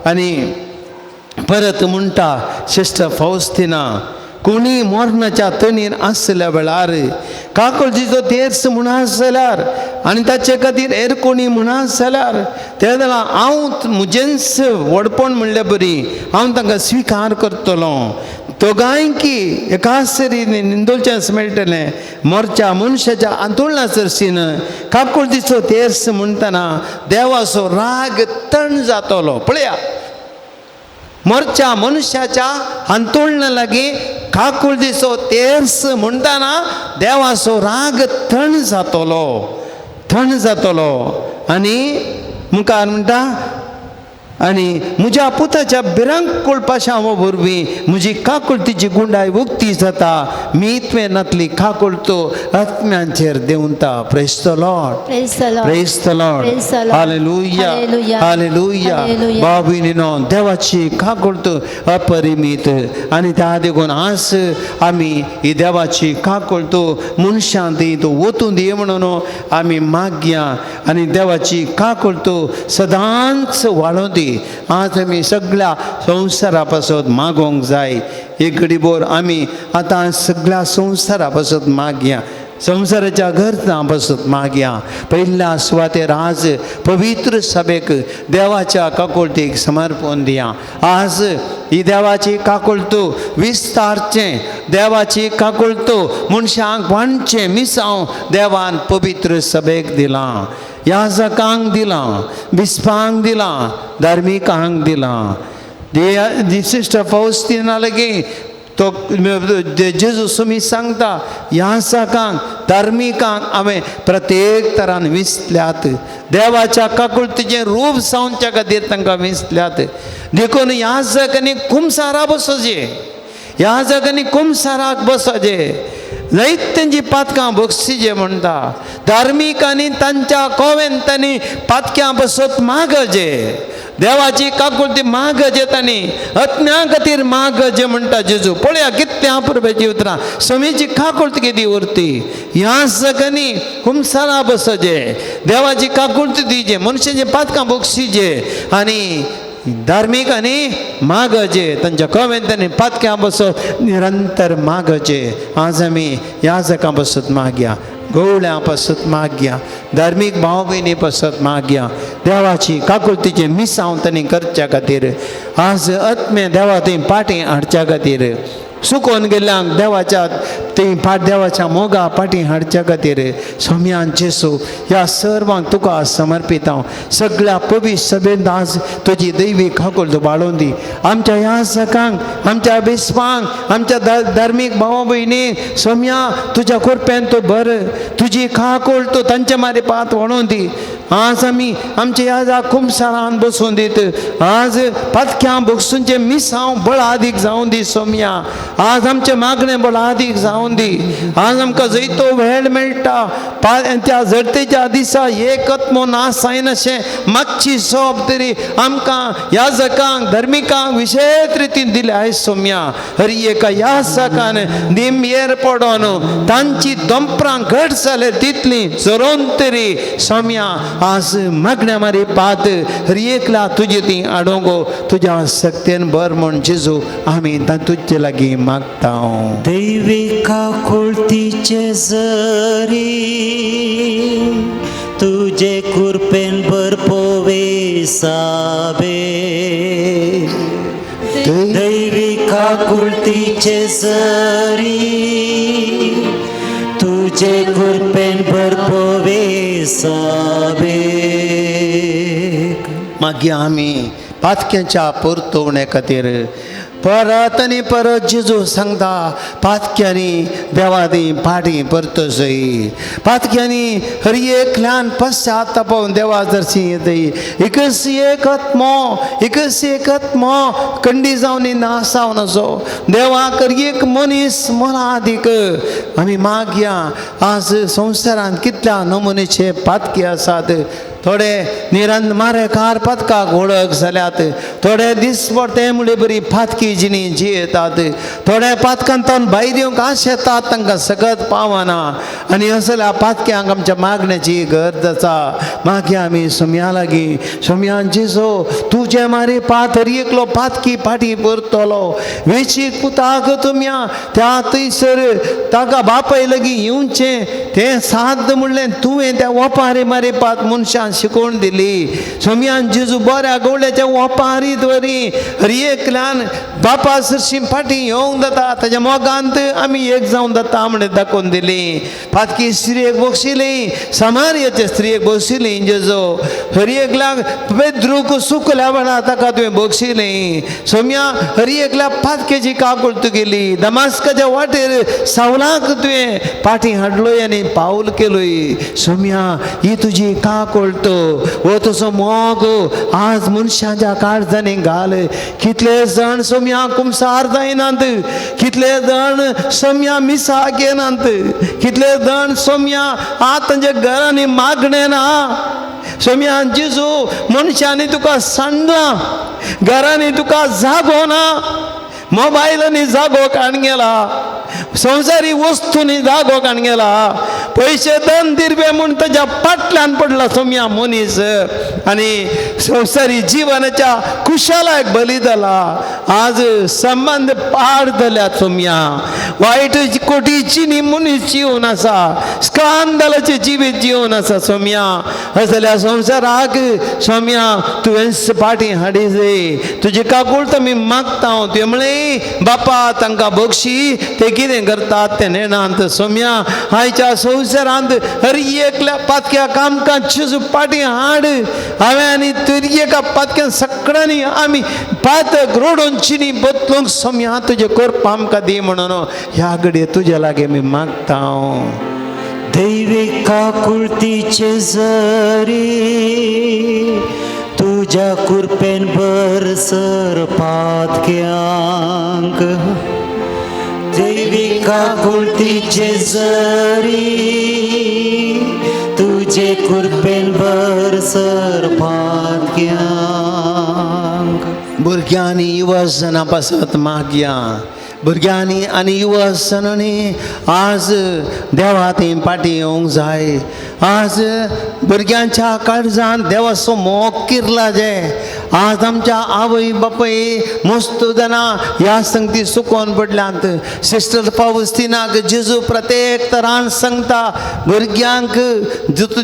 आनी परत म्हणटा सिस्टर फावस्तीना, कोणी मरणाच्या तणीर आसल्या वेळार काकुळटीचो तेर्स म्हूण आसल्यार आनी ताचे खातीर हेर कोणी म्हूण आसल्यार त्या वेळा हांव म्हजेंच व्हडपण म्हणल्या बरी हांव तांकां स्विकार करतलो. दोगांयकी एकाच तरेन निंदोलचें मेळटलें. मोरच्या मनशाच्या आंदोलना सरसीन काकुळटीचो तेर्स म्हणटना देवाचो राग तण जातलो. पळया, मोरच्या मनशाच्या हांतोळना लागीं काकुळटीचो तेर्स म्हणटाना देवाचो राग थंड जातलो, थंड जातलो. आनी मुखार म्हणटा, आनी म्हज्या पुताच्या भिरांकूळ पाशांवा वरवीं म्हजी काकुळटीची गुंडाय उक्ती जाता. मितवेनांतली काकुळटो आत्म्यांचेर देंवता. Praise the Lord, Praise the Lord. Praise the Lord, Praise the Lord. Hallelujah, Hallelujah. Hallelujah. Hallelujah. भाव भयणीनो, देवाची काकुळट अपरिमीत आनी त्या देखून आज आमी ही देवाची काकुळट मनशां दी तो वतून दी म्हणून आमी मागया. आनी देवाची काकुळट सदांच वाडोवन दी. आज आमी सगळ्या संवसारा पासून मागोंक जाय. एक घडीभर आमी आतां सगळ्या संवसारा पासून मागया. संसाराच्या गरजा बसत मागया पहिल्या सुवातेर आज पवित्र सभेक देवाच्या काकुळतीक समर्पण दिया. आज ही देवाची काकुळत विस्तारचे देवाची काकुळत मनशांक वांडचे मिसांव देवान पवित्र सभेक दिला. याजकांक दिला, बिस्पांक दिला, धार्मिकांक दिला. सिस्टर फाउस्टिना लगे तो जेजू सुमी सांगता ह्या सकांक धार्मिकांक हांवें प्रत्येक तरान विसल्यात. देवाच्या काकुळतीचें रूप सावच्या खातीर तांकां विसल्यात. देखून ह्या जगांनी कुमसारा बसोचे, ह्या जगांनी कुमसाराक बसोचे, जायत्यांची पातकां बक्षीचे म्हणटा. धार्मिकांनी तांच्या कोवेंतांनी पातक्यां बसत मागजे. देवाची काकुळती मागजे तांणी आत्म्या खातीर मागजे म्हणटा जेजू. पळया कितल्या अपुरबाची उतरां. समेची काकुळती कितें उरती. ह्या सगळ्यांनी कुमसारा बसजे, देवाची काकुळती दिजे, मनशांचे पातकां बक्षीचे आनी धार्मिकांनी मागजे, तांच्या कोवेंतांनी पातक्यां बसत निरंतर मागचे. आज आमी ह्या जगां बसत मागया, गवळ्यां पासत मागया, धार्मीक भाव भयणी पासत मागया. देवाची काकुळतीचे मिसांव तांणी करच्या खातीर आज आत्मे देवा थंय पाटी हाडच्या खातीर सुकोवन गेल्ल्यांक देवाच्या थंय देवाच्या मोगा पाटी हाडच्या खातीर सोम्यान जेसू ह्या सर्वांक तुका समर्पीत हांव. सगळ्या पवित्र सभेंत आज तुजी दैवीक काकुळत वाडोवन दी. आमच्या ह्या सकांक, आमच्या बिस्पांक, आमच्या धार्मीक भाव भयणीक सोम्या तुज्या कृपेन तूं भर. तुजी काकुळत तांच्या मारी पात वाडोवन दी. आज आमी आमच्या ह्या कुमसारान बसून दीत. आज पातक्यां बसूनचे मिसांव बळादीक जावं दी सोम्या. आज आमचे मागणे बळादीक जावं दी. आज आमकां जैतो वेळ मेळटा त्या जडतेच्या दिसा एकत्म नास जायना अशें मागची सोब तरी आमकां ह्या जगांक धर्मिकांक विशेष रितीन दिले आयज सोम्या. हरी एका ह्या सकान निमयेर पडोन तांची दंपरां घट जाले तितली चरोन तरी सोम्या आज मागण्या मारी पात हरी एकला तुजी ती आडोंगो तुज्या सक्तेन बर म्हण जेजू आमी तुजे लागीं मागता. दैवीक काकुळतीचे जरी तुझे कृपेन भरपोवे साबे. दैवीक काकुळतीचे जरी तुझे कृपेन भरपोवे साबे. मागया आमी पातक्यांच्या परतवणे खातीर परत आनी परत जेजू सांगता पातक्यांनी देवादी पाटी परतसय. पातक्यांनी हरी एकल्यान पश्चातापावन देवा दर्शी येतय. एकच एक आत्मो कंडी जावन नासाव नसो देवाक एक मनीस मला अधिक आमी मागया. आज संवसारांत कितल्या नमुनेचे पातके आसात. थोडे निरंमारेकार पातकाक वळख जाल्यात, थोडे दिसभर ते मुळे बरी पातकी जिणी जियेतात, थोड्या पातकांतून भायर येवंक आश येतात तांकां सकत पावना. आनी असल्या पातक्यांक आमच्या मागण्याची गरज आसा. मागया आमी सोम्या लागीं सोम्यान जेजो तुजे मारी पात हरी एकलो पातकी पाटी परतलो. वेचीक पुताक तुम्या त्या थंयसर ताका बापाय लागीं येवचें तें साद्द म्हणलें तुवें त्या ओपारी मारी पात मनशान शिकोवन दिली. सोम्यान जेजू बऱ्या गवळ्याच्या ओपारीत वरी हरी एकल्यान बापा सरशी फाटी येवंक जाता ताच्या मोगांत आमी एक जावन जाता म्हणून दाखोवन दिली. पातकी स्त्रियेक बक्षिली, समार्याच्या स्त्रियेक बक्षिली जेजो. हरी एकल्याक पेद्रूक सुकल्या वेळा ताका तुवें बक्षिली. सोम्या हरी एकल्या पातकेची काकुळत गेली. दमास्काच्या वाटेर सावलाक तुवें पाटी हाडलोय आनी पावल केलोय. सोम्या ही तुजी काकुळत हो तुजो मोग आज मनशाच्या काळजांनी घाल. कितले जण सोम्या कुमसार जायनात, कितले जण सोम्या मिसा घेनात, कितले जण सोम्या आज तांच्या घरांनी मागणे ना. सोम्या जेजू मनशांनी तुका सांडला, घरांनी तुका जागो ना, मोबायलांनी जागो काण गेला, संवसारी वस्तूंनी जागो काण गेला. पैसे दन दिरवे म्हणून त्याच्या पाटल्यान पडला सोम्या मनीस आणि संसारी जीवनाच्या खुशाला एक बली झाला. आज संबंध पाड झाल्यात सोम्या. वाईट कोटीची नी मनीस जीवन असा, स्कांदलाचे जीवित जीवन असा सोम्या. असल्या संसाराक सोम्या तुवेंस पाठी हाडी जे तुझे काकूळ तर मी मागता हांव. ते म्हळे बापा तांकां बक्षी ते कितें करतात ते नेणांत सोम्या. आयच्या संवसारांत हर एकल्या पातक्या कामकाज पाटी हाड हांवें आनी तर एका पातक्यान सगळ्यांनी आमी पातक रोडून चिनी बदलूंक सोम्या तुजे करपा आमकां दी म्हणून ह्या घडये तुजे लागी मी मागता हांव. दैविक काकुळतीचे जरी तुझ्या कृपेन बरसर पातक्यांक. दैविक काकुळतीचे जरी तुझे कृपेन बरसर पातक्यांक. भुरग्यांनी युवसना पासत मागया. भुरग्यांनी आनी युवसनांनी आज देवा थंय पाटी येवंक जाय. आज भुरग्यांच्या काळजांत देवाचो मोग किरला जे. आज आमच्या आवय बापय मस्त जाणां ह्या संगती सुकोवन पडल्यात. सिस्टर फावस्तिनाक जेजू प्रत्येक तरान सांगता भुरग्यांक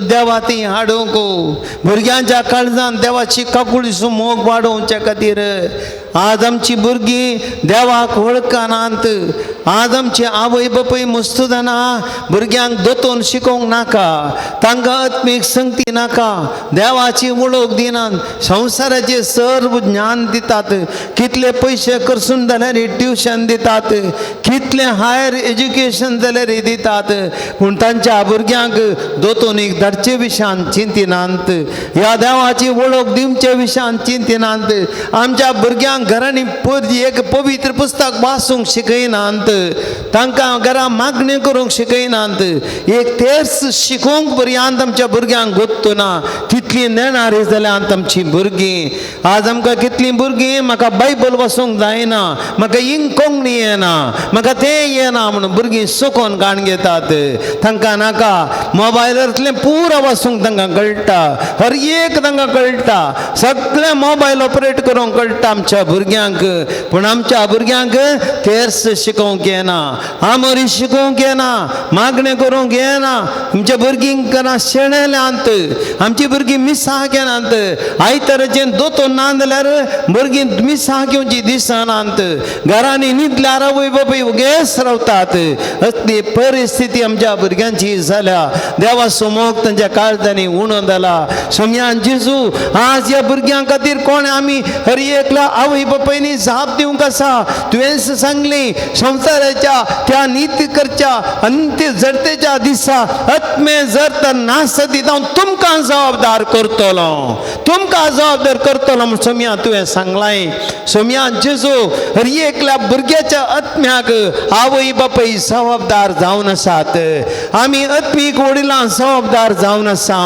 देवा थंय हाडूंक. भुरग्यांच्या काळजांत देवाची काकुळीचो मोग वाडोवचे खातीर आज आमची भुरगीं देवाक वळखनात. आज आमचे आवय बापय मस्त जाणां भुरग्यांक दोतोन शिकोवंक नाका, तांकां आत्मीक संगती नाका, देवाची वळख दिनात, संवसाराचे सर्व ज्ञान दितात. कितले पयशे करसून जाल्यार ट्युशन दितात, कितले हायर एज्युकेशन जाल्यार दितात, पूण तांच्या भुरग्यांक दोतोनीक धाडचे विशयान चिंतिनात, ह्या देवाची वळख दिवचे विशयान चिंतिनात. आमच्या भुरग्यांक घरांनी एक पवित्र पुस्तक वाचूंक शिकयनात, तांकां घरा मागणी करूंक शिकयनात. एक तेर्स शिकोवंक पर्यंत आमच्या भुरग्यांक गोत्तो ना. तितली नेणारी जाल्यात आमची भुरगीं. आज आमकां कितलीं भुरगीं म्हाका बायबल वाचूंक जायना, म्हाका इंग कोंकणी येना, म्हाका तें येना म्हणून भुरगीं सुकोवन गाण घेतात. तांकां नाका मोबायलांतलें पुरो वाचूंक तांकां कळटा, हर एक तांकां कळटा, सगळें मोबायल ऑपरेट करूंक कळटा आमच्या भुरग्यांक. पूण आमच्या भुरग्यांक तेर्स शिकोवंक येना, आमोरी शिकोवंक येना, मागणें करूंक येना. आमच्या भुरगींक ना शेणेल्यांत, आमची भुरगीं मिसां घेनात. आयतराचें दोतोन ना जाल्यार भुरगीं मिसां घेवची दिसनात. घरांनी न्हिदल्यार आवय बापूय उगेच रावतात. असली परिस्थिती आमच्या भुरग्यांची जाल्या. देवाचो मोग तांच्या काळजांनी उणो जाला. सोम्यान जेजू आज ह्या भुरग्यां खातीर कोण आमी हर एकल्या आवय बापायनी जाप दिवंक आसा. तुवेंच सांगली संवसाराच्या त्या नीती करच्या अंत्य जडतेच्या दिसा आत्मे जर तर नास दिता तुमकां जबाबदार करतलो, तुमकां जबाबदार करतलो म्हूण सोम्या तुवें सांगलाय. सोम्या जेजू हर एकल्या भुरग्याच्या आत्म्याक आवय बापाय जबाबदार जावन आसात. आमी आत्मीक वडिलां जबाबदार जावन आसा.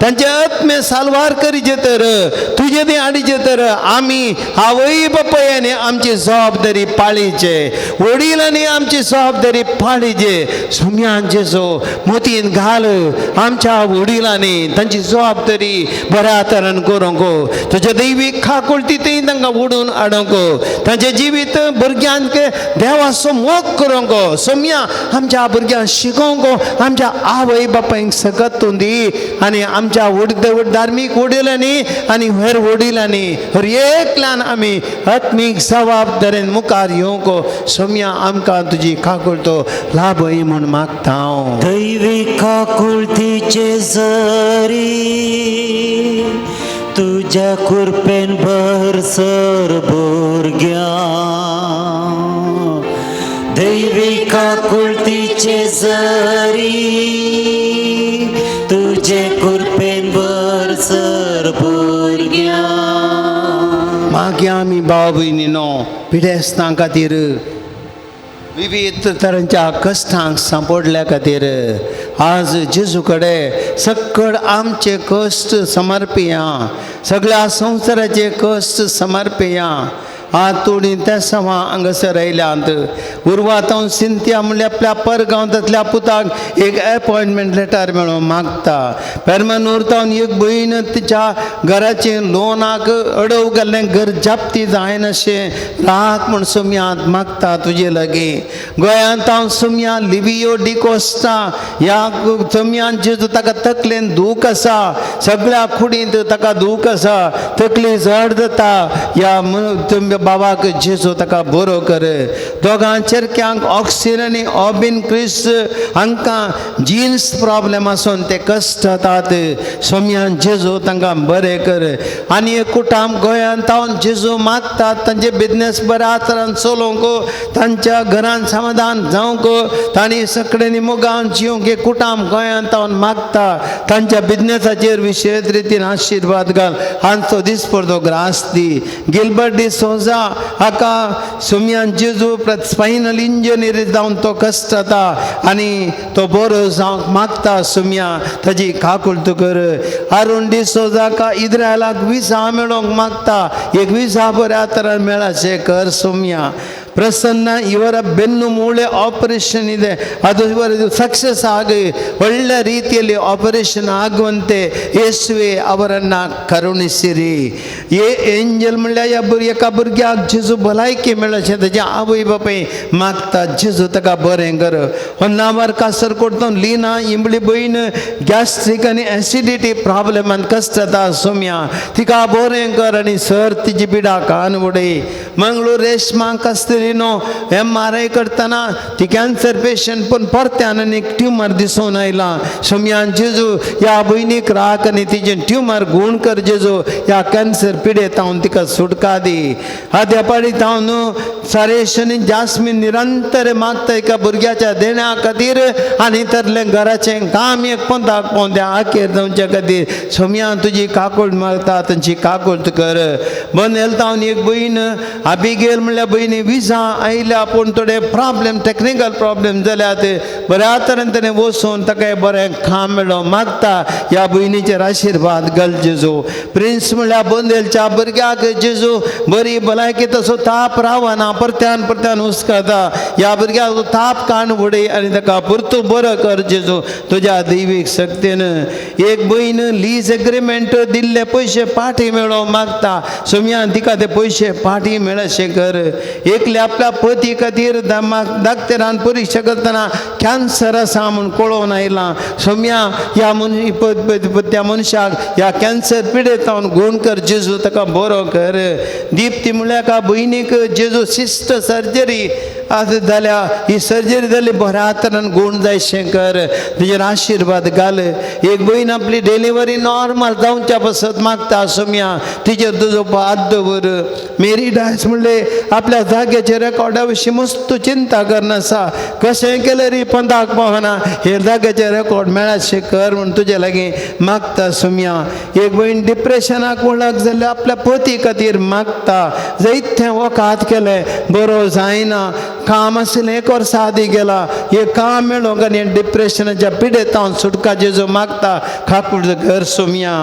तांचे आत्मे सालवार करीचे तर तुजे ती हाडीचे तर आमी आवय बापायानी आमची जबाबदारी पाळीचे, वडिलांनी आमची जबाबदारी पाळीचे. सोम्यान जेजू मोतीन घाल आमच्या वडिलांनी तांची जबाबदारी बऱ्या तरेन करूंक, तुज्या दैवीक खाकुळती थंय तांकां ओडून हाडूंक, तांचे जिवीत भुरग्यांक देवाचो मोग करूंक. सोम्या आमच्या भुरग्यांक शिकोवंक आमच्या आवय बापायक सकत दी आनी आमच्या धार्मीक वडिलांनी आनी हेर वडिलांनी हर एकल्यान आमी आत्मीक जबाबदारेन मुखार येवंक. सोम्या आमकां तुजी काकुळतो लाभय म्हूण मागता हांव. दैविक काकुळतीचे जरी तुझ्या कृपेन भरसर भुरग्यां. दैविक काकुळतीचे जरी तुझे कृपेन भरसर भुरग्यां. मागया आमी भाव भयणीनो पिडेस्तां खातीर विविध तरांच्या कश्टांक सांपडल्या खातीर आज जेजू कडेन सकळ आमचे कश्ट समर्पिया, सगळ्या संवसाराचे कश्ट समर्पिया. तोडी त्या समा हांगासर आयल्यांत उर्वातावन सिंथिया म्हणल्या आपल्या परगांवांतल्या पुताक एक अपॉइंटमेंट लेटर मेळोवंक मागता पेरमानूरतावन एक भयण तिच्या घराचें लोनाक अडव गेल्लें घर जप्ती जायन अशें राख म्हण सोम्यांत मागता तुजे लागीं गोंयांत हांव सोम्या लिवियो डिकोस्टा ह्या सोम्यान जेजू ताका तकलेन दूख आसा सगळ्या कुडींत ताका दूख आसा तकली जड जाता ह्या बाबाक जेजू ताका बरो कर दोगां चेरक्यांक ऑक्सिजन आनी ऑबिन क्रिस हांकां जिन्स प्रॉब्लेम आसून ते कश्ट जातात सोम्यान जेजू तांकां बरें कर आनी एक कुटाम गोंयांत हांव जेजू मागतात तांचे बिजनेस बऱ्या तरान चलोवंक तांच्या घरान समाधान जावंक तांणी सकडेनी मोगान जिवंक एक कुटाम गोंयांत हांव मागता तांच्या बिजनेसाचेर विशेष रितीन आशिर्वाद घाल हांचो दिसपडतो ग्रास दी गिल्बर्ट डी सोजा हाका सोम्यान जेजू स्पायनल इंजरी जावन तो कश्ट जाता आनी तो बरो जावंक मागता सोम्या ताजी काकुळट कर अरुण डी सोजाका इस्रायलाक विजा मेळोवंक मागता एक विजा बऱ्या तरान मेळाशें कर सोम्या ಪ್ರಸನ್ನ ಇವರ ಬೆನ್ನು ಮೂಳೆ ಆಪರೇಷನ್ ಇದೆ ಅದು ಇವರದು ಸಕ್ಸಸ್ ಆಗಿ ಒಳ್ಳೆ ರೀತಿಯಲ್ಲಿ ಆಪರೇಷನ್ ಆಗುವಂತೆ ಯೇಸುವೆ ಅವರನ್ನು ಕರುಣಿಸಿರಿ ಏಂಜಲ್ म्हणल्या एका भुरग्याक जेजू भलायकी मेळचें ताच्या आवय बापाय मागता जेजू ताका बरें कर होन्नावर कासरकोटून लिना इमली भयण गॅस्ट्रीक आनी एसिडिटी प्रॉब्लेमान कश्ट जाता सोम्या तिका बरें कर आनी सर तिची पिडा कान उडय मंगळूर रेशमांक आसतली MRI करतना ती कॅन्सर पेशंट पण परत्यान एक ट्युमर दिसून आयला सोम्यान जेजू ह्या भयणीक राख आनी तिचें ट्युमर गुण कर जेजू ह्या कॅन्सर पिडेत हांव तिका सुटका दी आद्या पाडीत हांव न्हू सारेश आनी जास्मीन निरंतर मागता एका भुरग्याच्या देण्या खातीर आनी तरलें घराचें काम एक पोंताक पोंद्या आखेर जावच्या खातीर सोम्यान तुजी काकूळ मागता तांची काकूळ कर बंद हेल्थ हांव एक भयण आबिगेल म्हणल्या भयणी विजा आयल्या पूण थोडे प्रॉब्लेम टेक्निकल प्रॉब्लेम जाल्यात बऱ्या तरेन ताणें वचून ताका बरें काम मेळो मागता ह्या भयणीचेर आशिर्वाद घाल जेजू प्रिन्स म्हणल्यार बोंदेलच्या भुरग्याक जेजू बरी भलायकी तसो ताप रावना परत्यान परत्यान हुस्कता ह्या भुरग्याक ताप काण उडय आनी ताका पुरतो बरो कर जेजू तुज्या दैवीक शक्तीन एक भयण लीज एग्रीमेंट दिल्ले पयशे पाटी मेळो मागता सोम्यान तिका ते पयशे पाटी मेळशे कर एकल्या आपल्या पती खातीर दाक्तरान परीक्षा करतना कॅन्सर आसा म्हूण कळोवन आयला सोम्या ह्या त्या मनशाक ह्या कॅन्सर पिडेत हांव गुण कर जेजू ताका बरो कर दिप्ती म्हणल्यार का भयणीक जेजू सिस्ट सर्जरी जाल्या ही सर्जरी जाली बऱ्या तरान गुण जायशें कर तिचेर आशिर्वाद घाल एक भयण आपली डिलिव्हरी नॉर्मल जावच्या पासत मागता सोम्या तिचेर तुजो हात दवर मेरी डायस म्हणले आपल्या जाग्याच्या रेकॉर्डा विशीं मस्त चिंता करनासा कशें केलें री पंथाक पावना हे जाग्याचे रेकॉर्ड मेळाशें कर म्हूण तुजे लागीं मागता सोम्या एक भयण डिप्रेशनाक वळख जाल्यार आपल्या पती खातीर मागता जायतें वकात केलें बरो जायना काम आसलें एक वर्स आदी गेला हे काम मेळोंक आनी डिप्रेशनाच्या पिडेत हांव सुटका जेजू मागता काकूळ कर सोम्या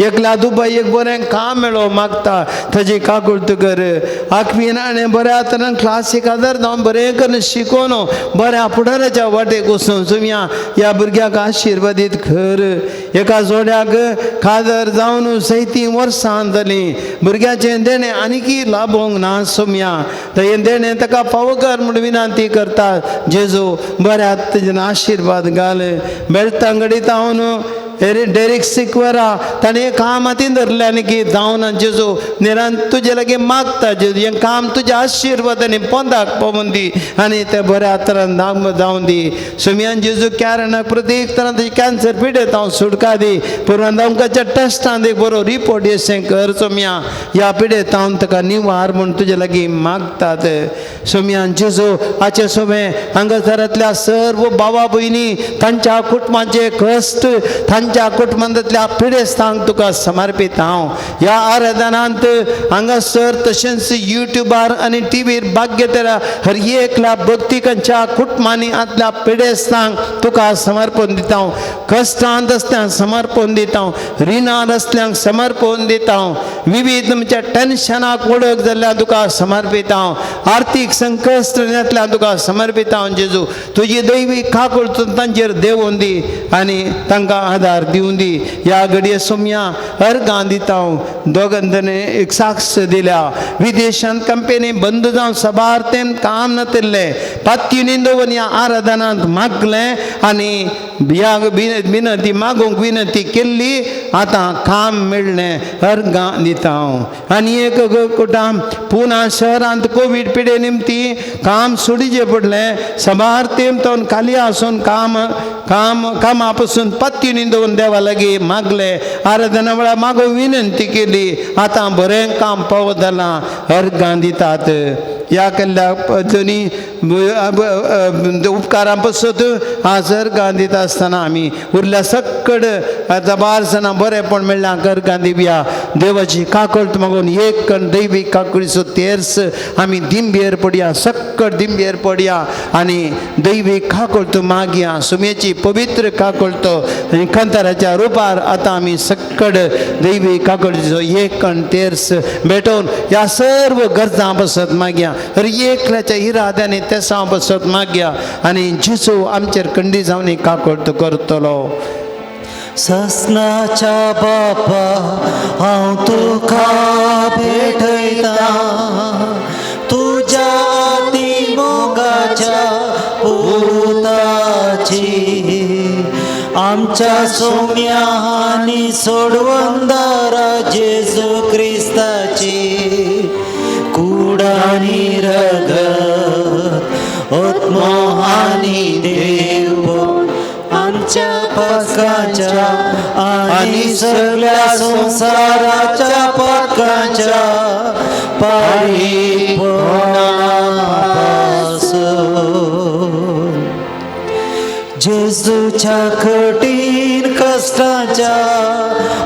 एकल्या दुबय एक बरें काम मेळो मागता ताजी काकूळ कर आखवीन आनी बऱ्या तरेन क्लासीक आदार जावन बरें करून शिकोवन बऱ्या फुडाराच्या वाटेक वचून सोम्या ह्या भुरग्याक आशिर्वादीत कर एका जोड्याक खादर जावन 37 वर्सां जालीं भुरग्याचें देणें आनीकी लाभोंक ना सोम्या हें देणें ताका फावो कर म्हूण विनंती करता जेजू बऱ्या तेजें आशिर्वाद घाल बेळतांगडीत हांव न्हू डेरिक सिक्वेरा ताणें काम हातीन धरलें की जावन जेजू निरान तुजे लागीं मागता जेजू हें काम तुज्या आशिर्वादांनी पोंदाक पावून दी आनी तें बऱ्या तरान जावन दी सोम्यान जेजू कॅरनाक प्रत्येक तरान तेजी कॅन्सर पिडेत हांव सुटका दी पुरवंदांकाच्या टेस्टान एक बरो रिपोर्ट येशें कर सोम्या ह्या पिडेत हांव ताका निवार म्हूण तुजे लागीं मागतात सोम्यान जेजू हाचे सोबे हांगासरांतल्या सर्व भावा भयणी तांच्या कुटुंबाचे कश्ट तांच्या कुटुंबांतल्या पिडेस्तांक तुका समर्पित हांव ह्या आराधनांत हांगासर तशेंच युट्यूबार आनी टीव्हीर भाग्य तेरा हर एकल्या भक्तिकांच्या कुटुंबांनी आतल्या पिडेस्तांक तुका समर्पण दिता हांव कश्टांत आसल्यांक समर्पण दिता हांव रिणांत आसल्यांक समर्पण दिता हांव विविध तुमच्या टेन्शनाक वडक जाल्ल्यान तुका समर्पित हांव आर्थीक संकश्टांतल्यान तुका समर्पित हांव जेजू तुजी दैवीक काकूळ तांचेर देंवोवन दी आनी तांकां आदार दिवून दी ह्या घडये सोम्या अर्गां दिता हांव दोगांनी एक साक्ष दिल्या विदेशांत कंपनी बंद जावन सबारतेन काम नातिल्लें पात्युनी दवरून ह्या आराधनांत मागलें आनी ह्या विनंती मागूंक विनंती केल्ली आतां काम मेळ्ळें अर्गां दिता हांव आनी एक कोटाम पुना शहरांत कोवीड पिडे निमती काम सोडिचें पडलें सबारतेन तो खाली आसून कामा पासून पात्युनी दवरून देवा लागीं मागलें आराधना वेळार मागून विनंती केली आतां बरें काम पावत जालां अर्गां दितात ह्या केल्ल्या पद्दनी उपकारां पासत आज अर्गां दिता आसतना आमी उरल्या सक्कड जबारसना बरेंपण मेळ्ळां अर्गां दिवया देवाची काकूळ मागून एक कण दैवीक काकुळीचो तेर्स आमी दिंबेर पडया सक्कड दिंबेर पडया आनी दैवीक काकूळ तूं मागया सुमेची पवित्र काकूळ तो खंताराच्या रुपार आतां आमी सक्कड दैवीक काकुळीचो एक कण तेर्स भेटोवन ह्या सर्व गरजां पासत मागया एकल्याच्या इराद्याने तेसां बसत मागया आनी जेजू आमचेर खंडी जावन काकूळ तो करतलो ससनाच्या बापा हांव तुका भेटयता तुज्या अती मोगाच्या पुताची आमच्या सोम्या आनी सोडवंदारा जेजू क्रिस्ताची कुडानी रगत आत्महानी देव आमच्या पातकांच्या आणि सगळ्या संसाराच्या पातकांच्या पारी जेजूच्या कठीण कष्टाच्या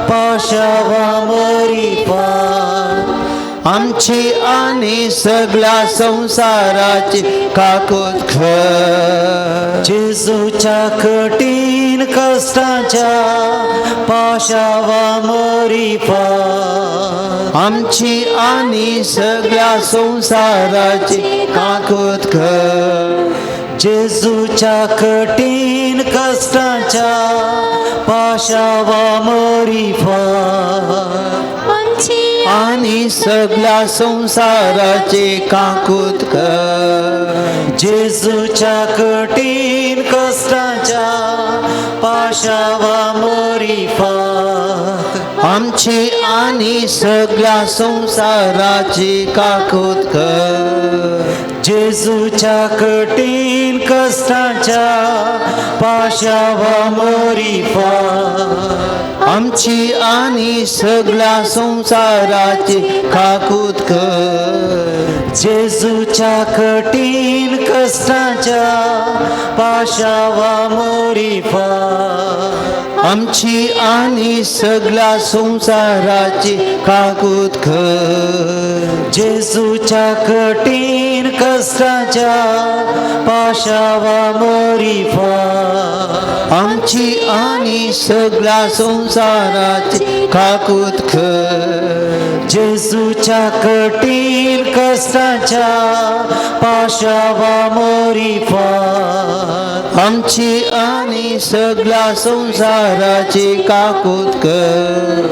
पाशावा मरी पार आमची आनी सगळ्या संसाराची काकूळ कर जेजूच्या कठीण कष्टाच्या पाशावा मरी पार आमची आनी सगळ्या संसाराची काकूळ कर जेजूच्या कठीण कष्टाच्या पाशावा मरी पार आणि सगळ्या संसाराचे काकूळ कर जेजूच्या कठीण कष्टाच्या पाशावा मरी पार आमची आणि सगळ्या संसाराची काकूळ कर जेजूच्या कठीण कष्टाच्या पाशावा मरी पार आमची आणि सगळ्या संसाराची काकूळ कर जेजूच्या कठीण कष्टाच्या पाशावा मरी पार आमची आणि सगळ्या संसाराची काकूळ कर जेजूच्या कठीण कष्टाच्या पाशावा मरी पार आमची आणि सगळ्या संसाराची काकूळ कर जेजूच्या कठीण कष्टाच्या पाशावा मरी पार आमची आणि सगळ्या संसाराची काकूळ कर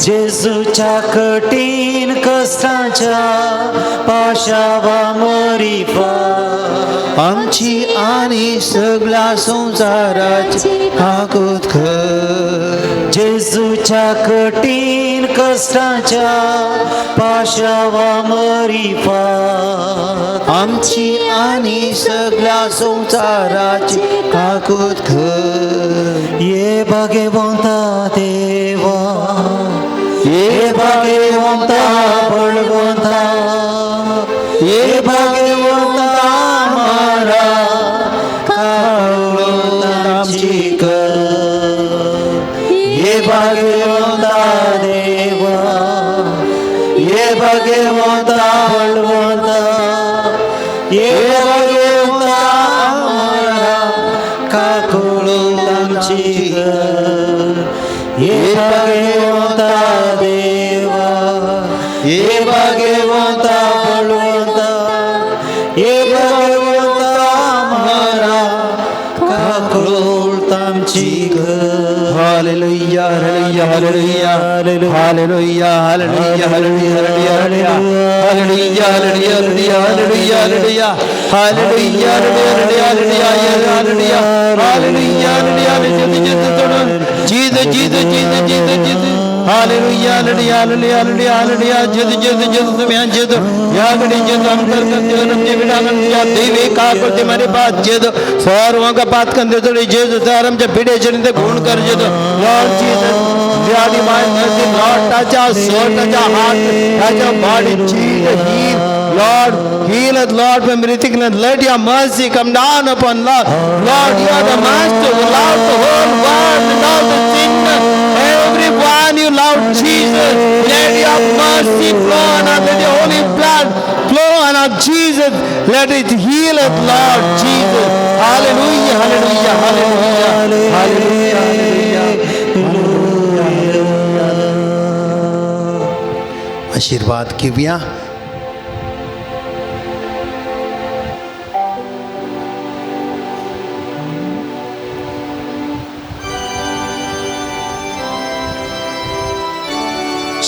जेजूच्या कठीण कष्टाच्या पाशावा मरी पार आमची आणि सगळ्या संसाराची काकूळ कर जेजूच्या कठीण कष्टाच्या पाशावा मरी पार आमची आणि सगळ्या संसाराची काकूळ कर ये भाग्यवंता देवा ये भाग्यवंता बळवंता ये भाग्यवंता मारा काकूळ आमची कर ये भाग्यवंता देवा ये भाग्यवंता बळवंता ये भाग्यवंता मारा काकूळ आमची कर ये भाग्यवंता देवा ये भाग्यवंता बलवंता ये भाग्यवंता हमारा काकुळता आमची घर hallelujah hallelujah hallelujah hallelujah hallelujah hallelujah hallelujah hallelujah hallelujah hallelujah hallelujah hallelujah hallelujah जीत जीत जीत जीत जीत हालेलुया हालेलुया हालेलुया हालेलुया जीत जीत जीत तुम्ही जीत याकडे जीत अंतर्गत जीवनाचे विधान या देवी काकुळते मारे पात जीत सर्व का पात कंदे तोडी जीत आमच्या पिढ्याचे ते गुण कर जीत लॉर्ड जीसस व्याधी मारण्याची लॉर्ड टाचा सोल टाचा हात टाचा body Jeet heal Lord, heal us, Lord, from sickness. Let your mercy come down upon Lord. Lord, you are the master who loved the whole world without the sinner. Everyone you love, Jesus. Let your mercy flow on us. Let your holy blood flow on us, Jesus. Let it heal us, Lord Jesus. Hallelujah, hallelujah, hallelujah, hallelujah, hallelujah. आशीर्वाद घेऊया.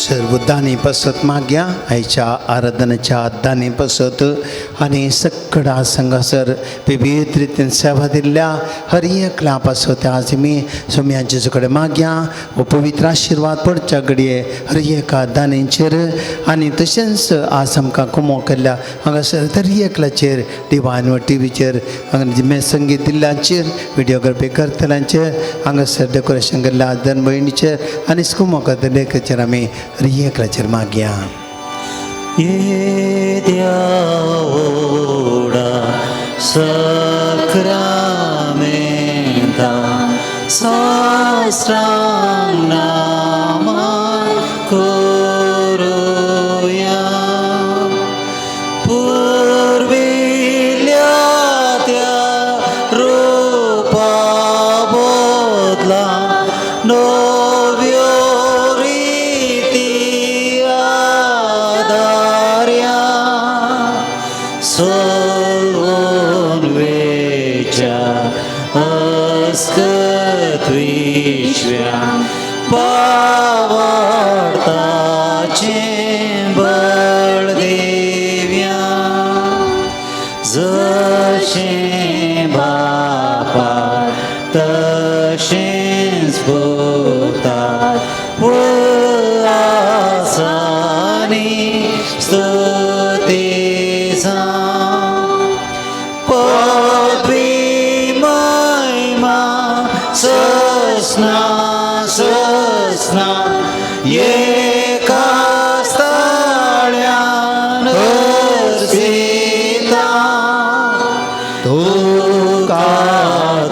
सर्व दानी पसत माग्या आईच्या आराधनाच्या दानी पसत आणि सगळा संघासर विविध रितीन सेवा दिल्या हर एकला पसत आज मी सोम्यांच्याकडे माग्या व पवित्र आशीर्वाद पडच्या घडये हर एका दानींचेर आणि तशेंच आज आमकां कुमो केल्ल्या हांगासर हर एकल्याचेर डिवायन व टीव्हीचेर हांगा संगीत दिल्ल्यांचेर व्हिडिओग्राफी करतल्यांचेर हांगासर डेकोरेशन केल्ल्या आदन भयणीचेर आनी कुमो करतलेचेर आमी एकल्याचेर मागया. येद्यावोडा सक्रामेंता सास्त्रां नामा करूया पूर्विल्या त्या रूपा बोधला नव्यो पावडताचे बळदेव्या जशे बापा तशेंच भोवतात व आसानी स्तुतीचा पदवी महिमा सस्ना सस्ना एका स्थळ्यान हर्षिता तुका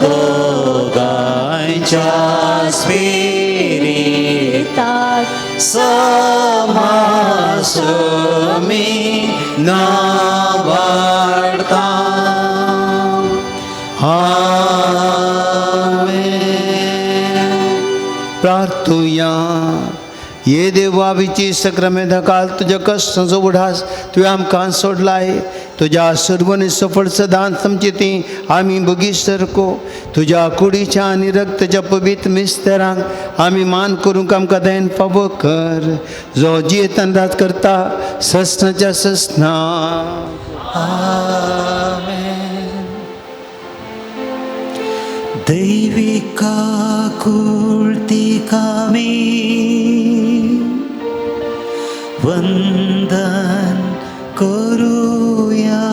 दोगांच्या स्पिरितात समासमी नावाडता. प्रार्थूया. ये देवाविची सक्रमेध काल तुझ्या कष्टाचो उडास तुवें आमकां सोडलाय. तुझ्या सर्वनी सफळ सदां समचिती आमी बगीसरको तुझ्या कुडीच्या आनी रक्ताच्या पवित्र मिस्तेरांक आमी मान करूंक आमकां देन फावो कर जो जियेतान रात करता ससनाच्या ससना. दैविका कुर्तिकामी वंदन करूया.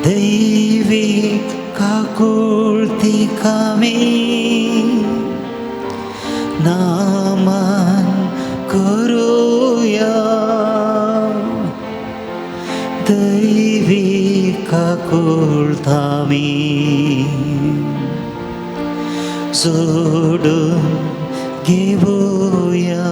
दैविका कुर्तिकामी नामन करूया. दैविका कुर्तामी जोडून घेऊया.